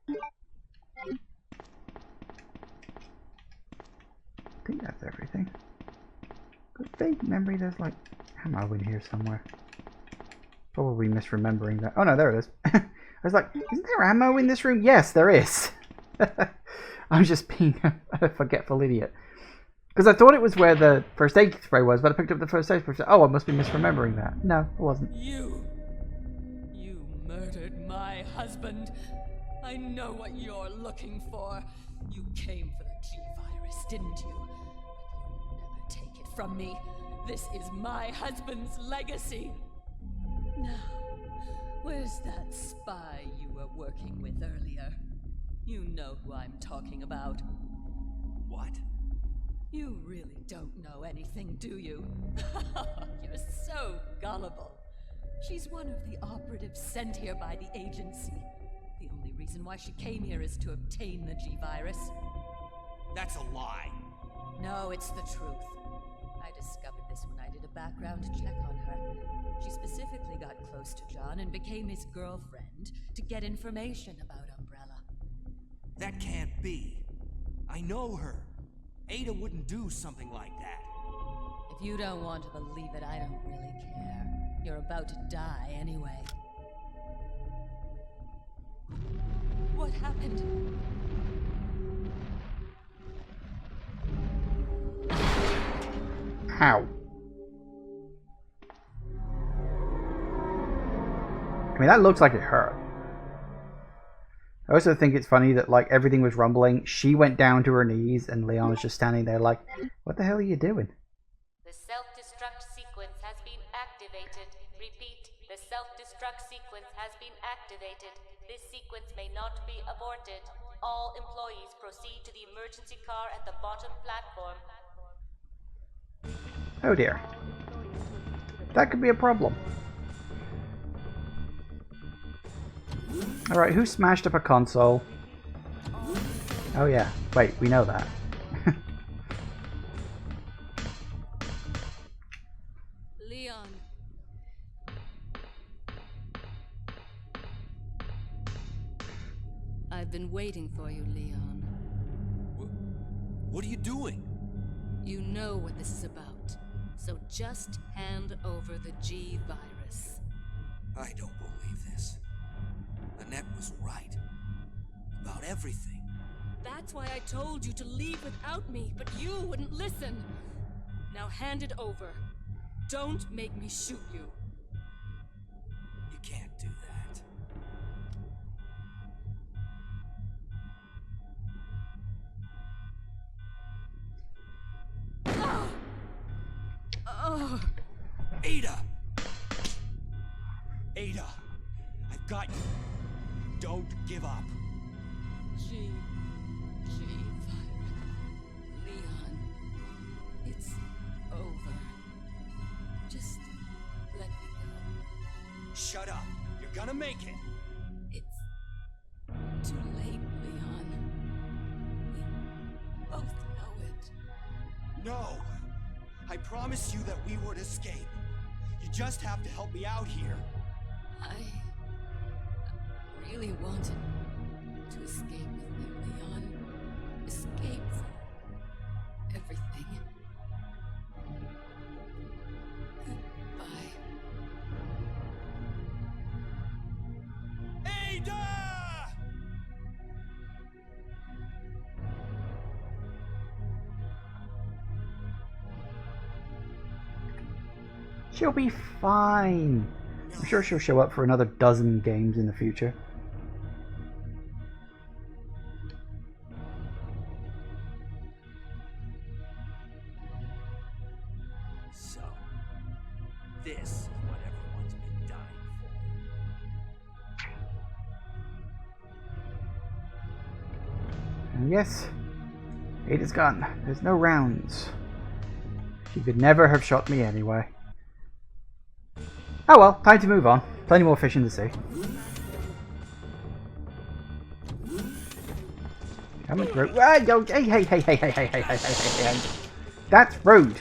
S1: I think that's everything. Good vague memory, there's like ammo in here somewhere. Probably misremembering that. Oh no, there it is. I was like, isn't there ammo in this room? Yes, there is. I'm just being a forgetful idiot. Because I thought it was where the first aid spray was, but I picked up the first aid spray. Oh, I must be misremembering that. No, it wasn't.
S8: You murdered my husband. I know what you're looking for. You came for the G-Virus, didn't you? But you'll never take it from me. This is my husband's legacy. Now, where's that spy you were working with earlier? You know who I'm talking about.
S3: What?
S8: You really don't know anything, do you? You're so gullible. She's one of the operatives sent here by the agency. The only reason why she came here is to obtain the G-Virus.
S3: That's a lie.
S8: No, it's the truth. I discovered this when I did a background check on her. She specifically got close to John and became his girlfriend to get information about Umbrella.
S3: That can't be. I know her. Ada wouldn't do something like that.
S8: If you don't want to believe it, I don't really care. You're about to die anyway. What happened?
S1: How? I mean, that looks like it hurt. I also think it's funny that, like, everything was rumbling. She went down to her knees, and Leon was just standing there like, what the hell are you doing?
S12: The self-destruct sequence has been activated. Repeat, the self-destruct sequence has been activated. This sequence may not be aborted. All employees proceed to the emergency car at the bottom platform.
S1: Oh dear. That could be a problem. Alright, who smashed up a console? Oh yeah, wait, we know that.
S7: Leon. I've been waiting for you, Leon.
S3: What are you doing?
S7: You know what this is about, so just hand over the G-Virus.
S3: I don't believe this. Annette was right. About everything.
S7: That's why I told you to leave without me, but you wouldn't listen. Now hand it over. Don't make me shoot you.
S3: You can't do that.
S7: Oh.
S3: Ada! Ada! I've got you. Don't give up.
S7: G-Virus. Leon. It's over. Just let me go.
S3: Shut up. You're gonna make it.
S7: It's too late, Leon. We both know it.
S3: No! I promised you that we would escape. You just have to help me out here.
S7: I really wanted to escape with you, Leon. Escape from everything. Goodbye.
S3: Ada!
S1: She'll be fine. I'm sure she'll show up for another dozen games in the future.
S3: So, this is what everyone's been dying for.
S1: And yes, Ada's gone. There's no rounds. She could never have shot me anyway. Oh well, time to move on. Plenty more fish in the sea. Come on, road. Hey. That's rude.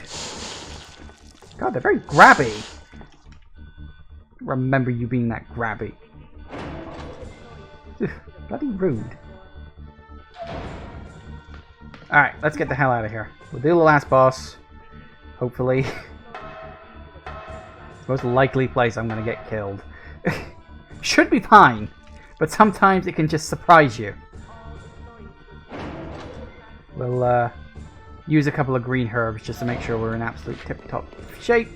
S1: God, they're very grabby. Remember you being that grabby. Bloody rude. Alright, let's get the hell out of here. We'll do the last boss. Hopefully. Most likely place I'm going to get killed. Should be fine, but sometimes it can just surprise you. We'll use a couple of green herbs just to make sure we're in absolute tip-top shape.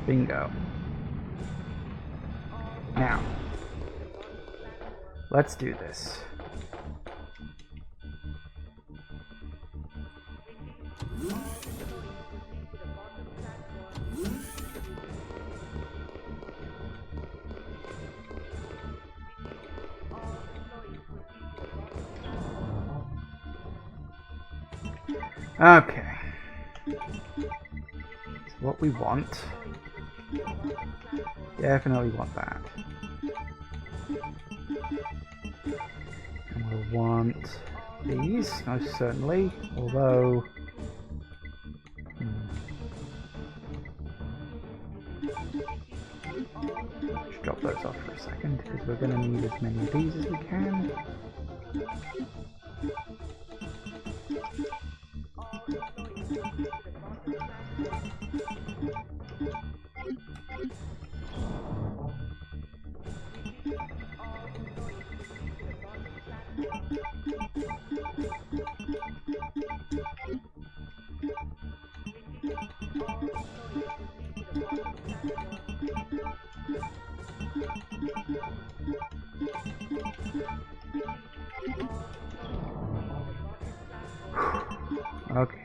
S1: Bingo. Now, let's do this. Okay. It's what we want. Definitely want that. And we'll want these, most certainly. Although... Just drop those off for a second, because we're going to need as many of these as we can. Okay.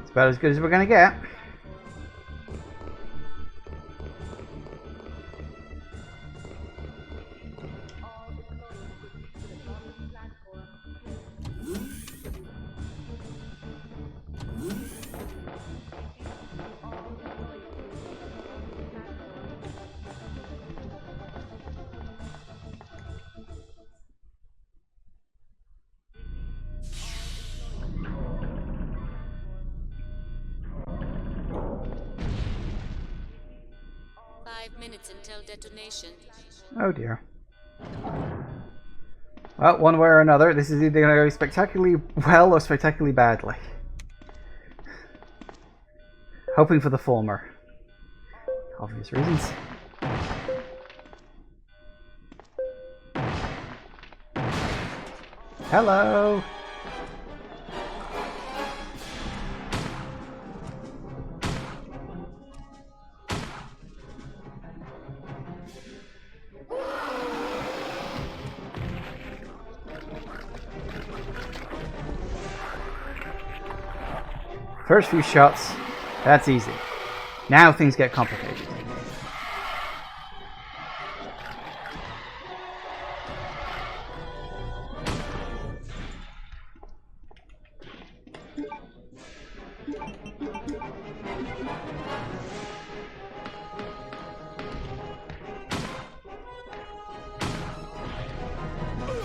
S1: It's about as good as we're gonna get.
S12: Minutes until detonation.
S1: Oh dear. Well, one way or another, this is either going to go spectacularly well or spectacularly badly. Hoping for the former. Obvious reasons. Hello! First few shots That's easy. Now things get complicated.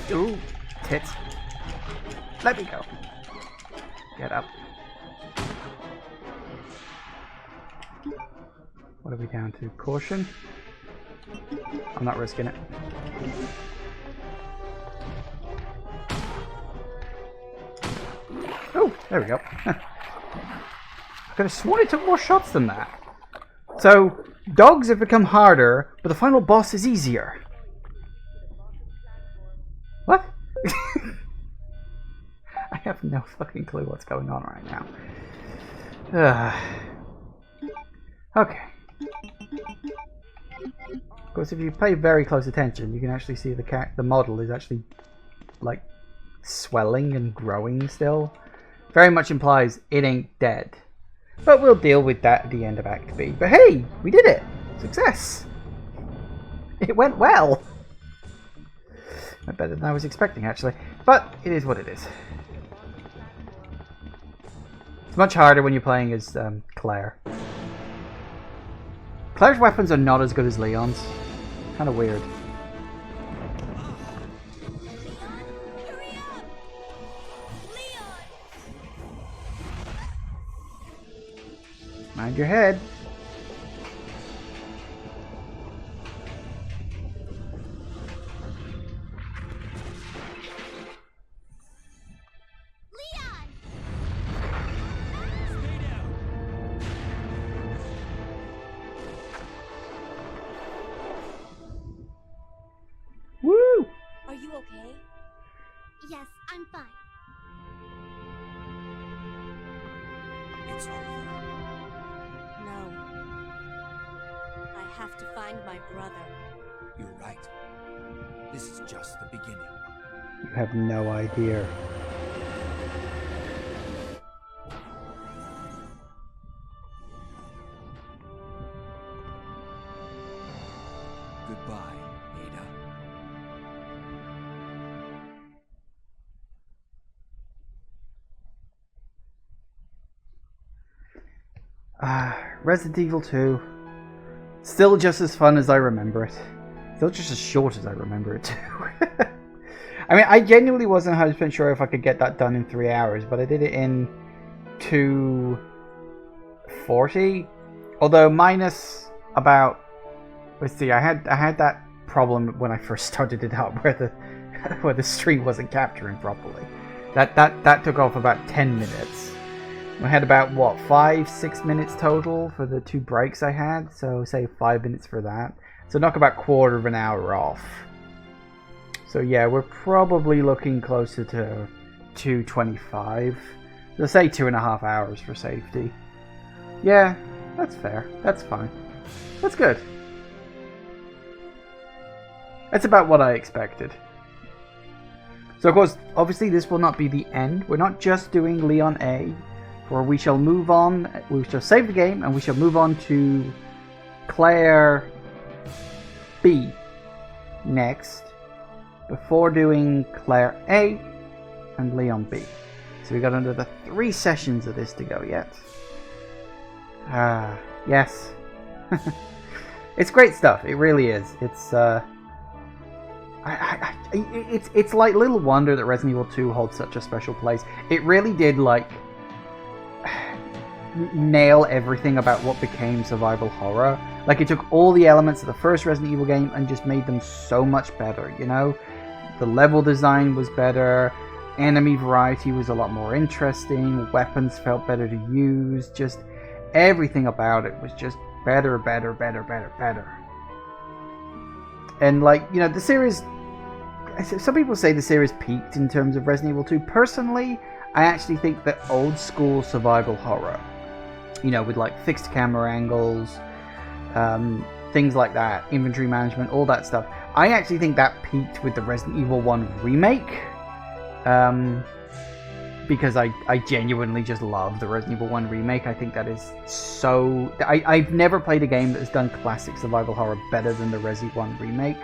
S1: Ooh, tits. Let me go. Get up. What are we down to? Caution? I'm not risking it. Oh, there we go. I could have sworn it took more shots than that. So, dogs have become harder, but the final boss is easier. What? I have no fucking clue what's going on right now. Okay. Of course, if you pay very close attention, you can actually see the model is actually, like, swelling and growing still. Very much implies it ain't dead. But we'll deal with that at the end of Act B. But hey, we did it! Success! It went well! Better than I was expecting, actually. But it is what it is. It's much harder when you're playing as Claire. Claire's weapons are not as good as Leon's. Kind of weird. Mind your head. Woo!
S5: Are you okay? Yes, I'm fine.
S3: It's over.
S5: No. I have to find my brother.
S3: You're right. This is just the beginning.
S1: You have no idea.
S3: Goodbye, Ada.
S1: Resident Evil 2. Still just as fun as I remember it. Still just as short as I remember it too. I mean, I genuinely wasn't 100% sure if I could get that done in 3 hours, but I did it in 2:40. Although minus about, let's see, I had that problem when I first started it out where the stream wasn't capturing properly. That took off about 10 minutes. I had about, what, 5-6 minutes total for the 2 breaks I had, so say 5 minutes for that. So knock about quarter of an hour off. So yeah, we're probably looking closer to 2:25. Let's say 2.5 hours for safety. Yeah, that's fair. That's fine. That's good. That's about what I expected. So of course, obviously this will not be the end. We're not just doing Leon A. For we shall move on, we shall save the game, and we shall move on to Claire B next, before doing Claire A and Leon B. So we got another 3 sessions of this to go yet. Yes. It's great stuff, it really is. It's it's like little wonder that Resident Evil 2 holds such a special place. It really did, like, nail everything about what became survival horror. Like, it took all the elements of the first Resident Evil game and just made them so much better, you know? The level design was better, enemy variety was a lot more interesting, weapons felt better to use, just everything about it was just better. And, like, you know, the series, some people say the series peaked in terms of Resident Evil 2. Personally, I actually think that old school survival horror, you know, with like fixed camera angles, things like that, inventory management, all that stuff, I actually think that peaked with the Resident Evil 1 remake. because I genuinely just love the Resident Evil 1 remake. I think that is so... I've never played a game that has done classic survival horror better than the Resi 1 remake.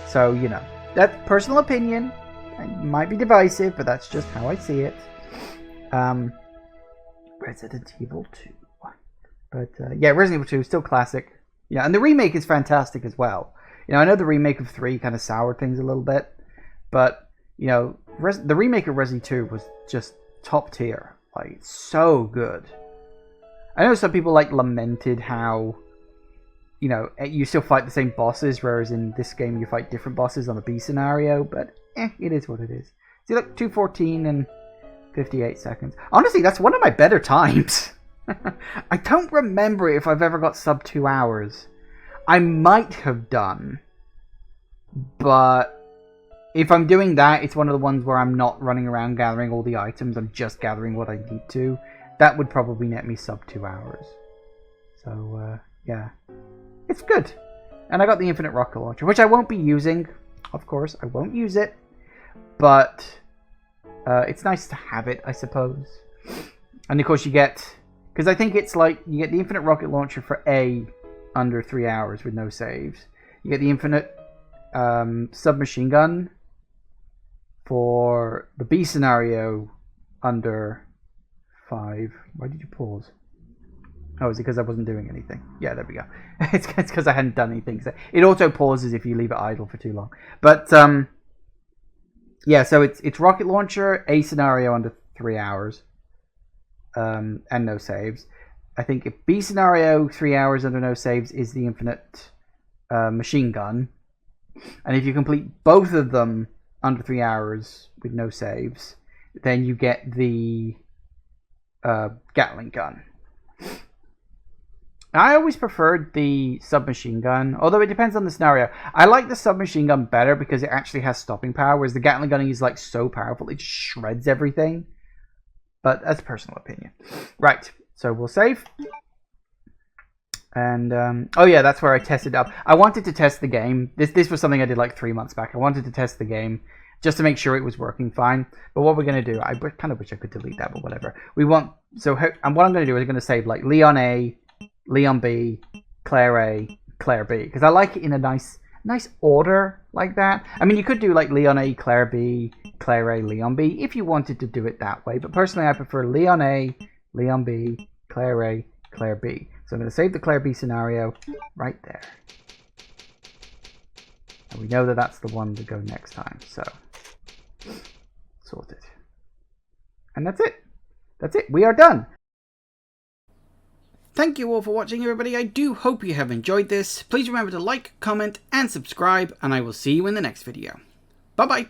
S1: So, you know, that's personal opinion. It might be divisive, but that's just how I see it. Resident Evil 2. But, yeah, Resident Evil 2 is still classic. Yeah, and the remake is fantastic as well. You know, I know the remake of 3 kind of soured things a little bit, but, you know, the remake of Resi 2 was just top tier. Like, it's so good. I know some people, like, lamented how, you know, you still fight the same bosses, whereas in this game you fight different bosses on the B scenario, but, it is what it is. See, look, 2:14 and 58 seconds. Honestly, that's one of my better times. I don't remember if I've ever got sub 2 hours. I might have done, but if I'm doing that, it's one of the ones where I'm not running around gathering all the items, I'm just gathering what I need to. That would probably net me sub 2 hours. So, yeah. It's good. And I got the infinite rocket launcher, which I won't be using. Of course, I won't use it. But it's nice to have it, I suppose. And of course you get... Because I think it's like, you get the infinite rocket launcher for A under 3 hours with no saves. You get the infinite submachine gun for the B scenario under 5. Why did you pause? Oh, is it because I wasn't doing anything? Yeah, there we go. It's because I hadn't done anything. So it auto pauses if you leave it idle for too long. But, yeah, so it's rocket launcher, A scenario under 3 hours. And no saves. I think if B scenario 3 hours under no saves is the infinite machine gun, and if you complete both of them under 3 hours with no saves, then you get the Gatling gun. I always preferred the submachine gun, although it depends on the scenario. I like the submachine gun better because it actually has stopping power, whereas the Gatling gun is like so powerful it just shreds everything. But that's a personal opinion. Right, so we'll save. And, oh yeah, that's where I tested up. I wanted to test the game. This was something I did like 3 months back. I wanted to test the game just to make sure it was working fine. But what we're going to do, I kind of wish I could delete that, but whatever. And what I'm going to do is I'm going to save like Leon A, Leon B, Claire A, Claire B. Because I like it in a nice order like that. I mean, you could do like Leon A, Claire B, Claire A, Leon B, if you wanted to do it that way. But personally, I prefer Leon A, Leon B, Claire A, Claire B. So I'm going to save the Claire B scenario right there. And we know that that's the one to go next time. So, sorted. And that's it. That's it. We are done. Thank you all for watching, everybody. I do hope you have enjoyed this. Please remember to like, comment, and subscribe, and I will see you in the next video. Bye-bye.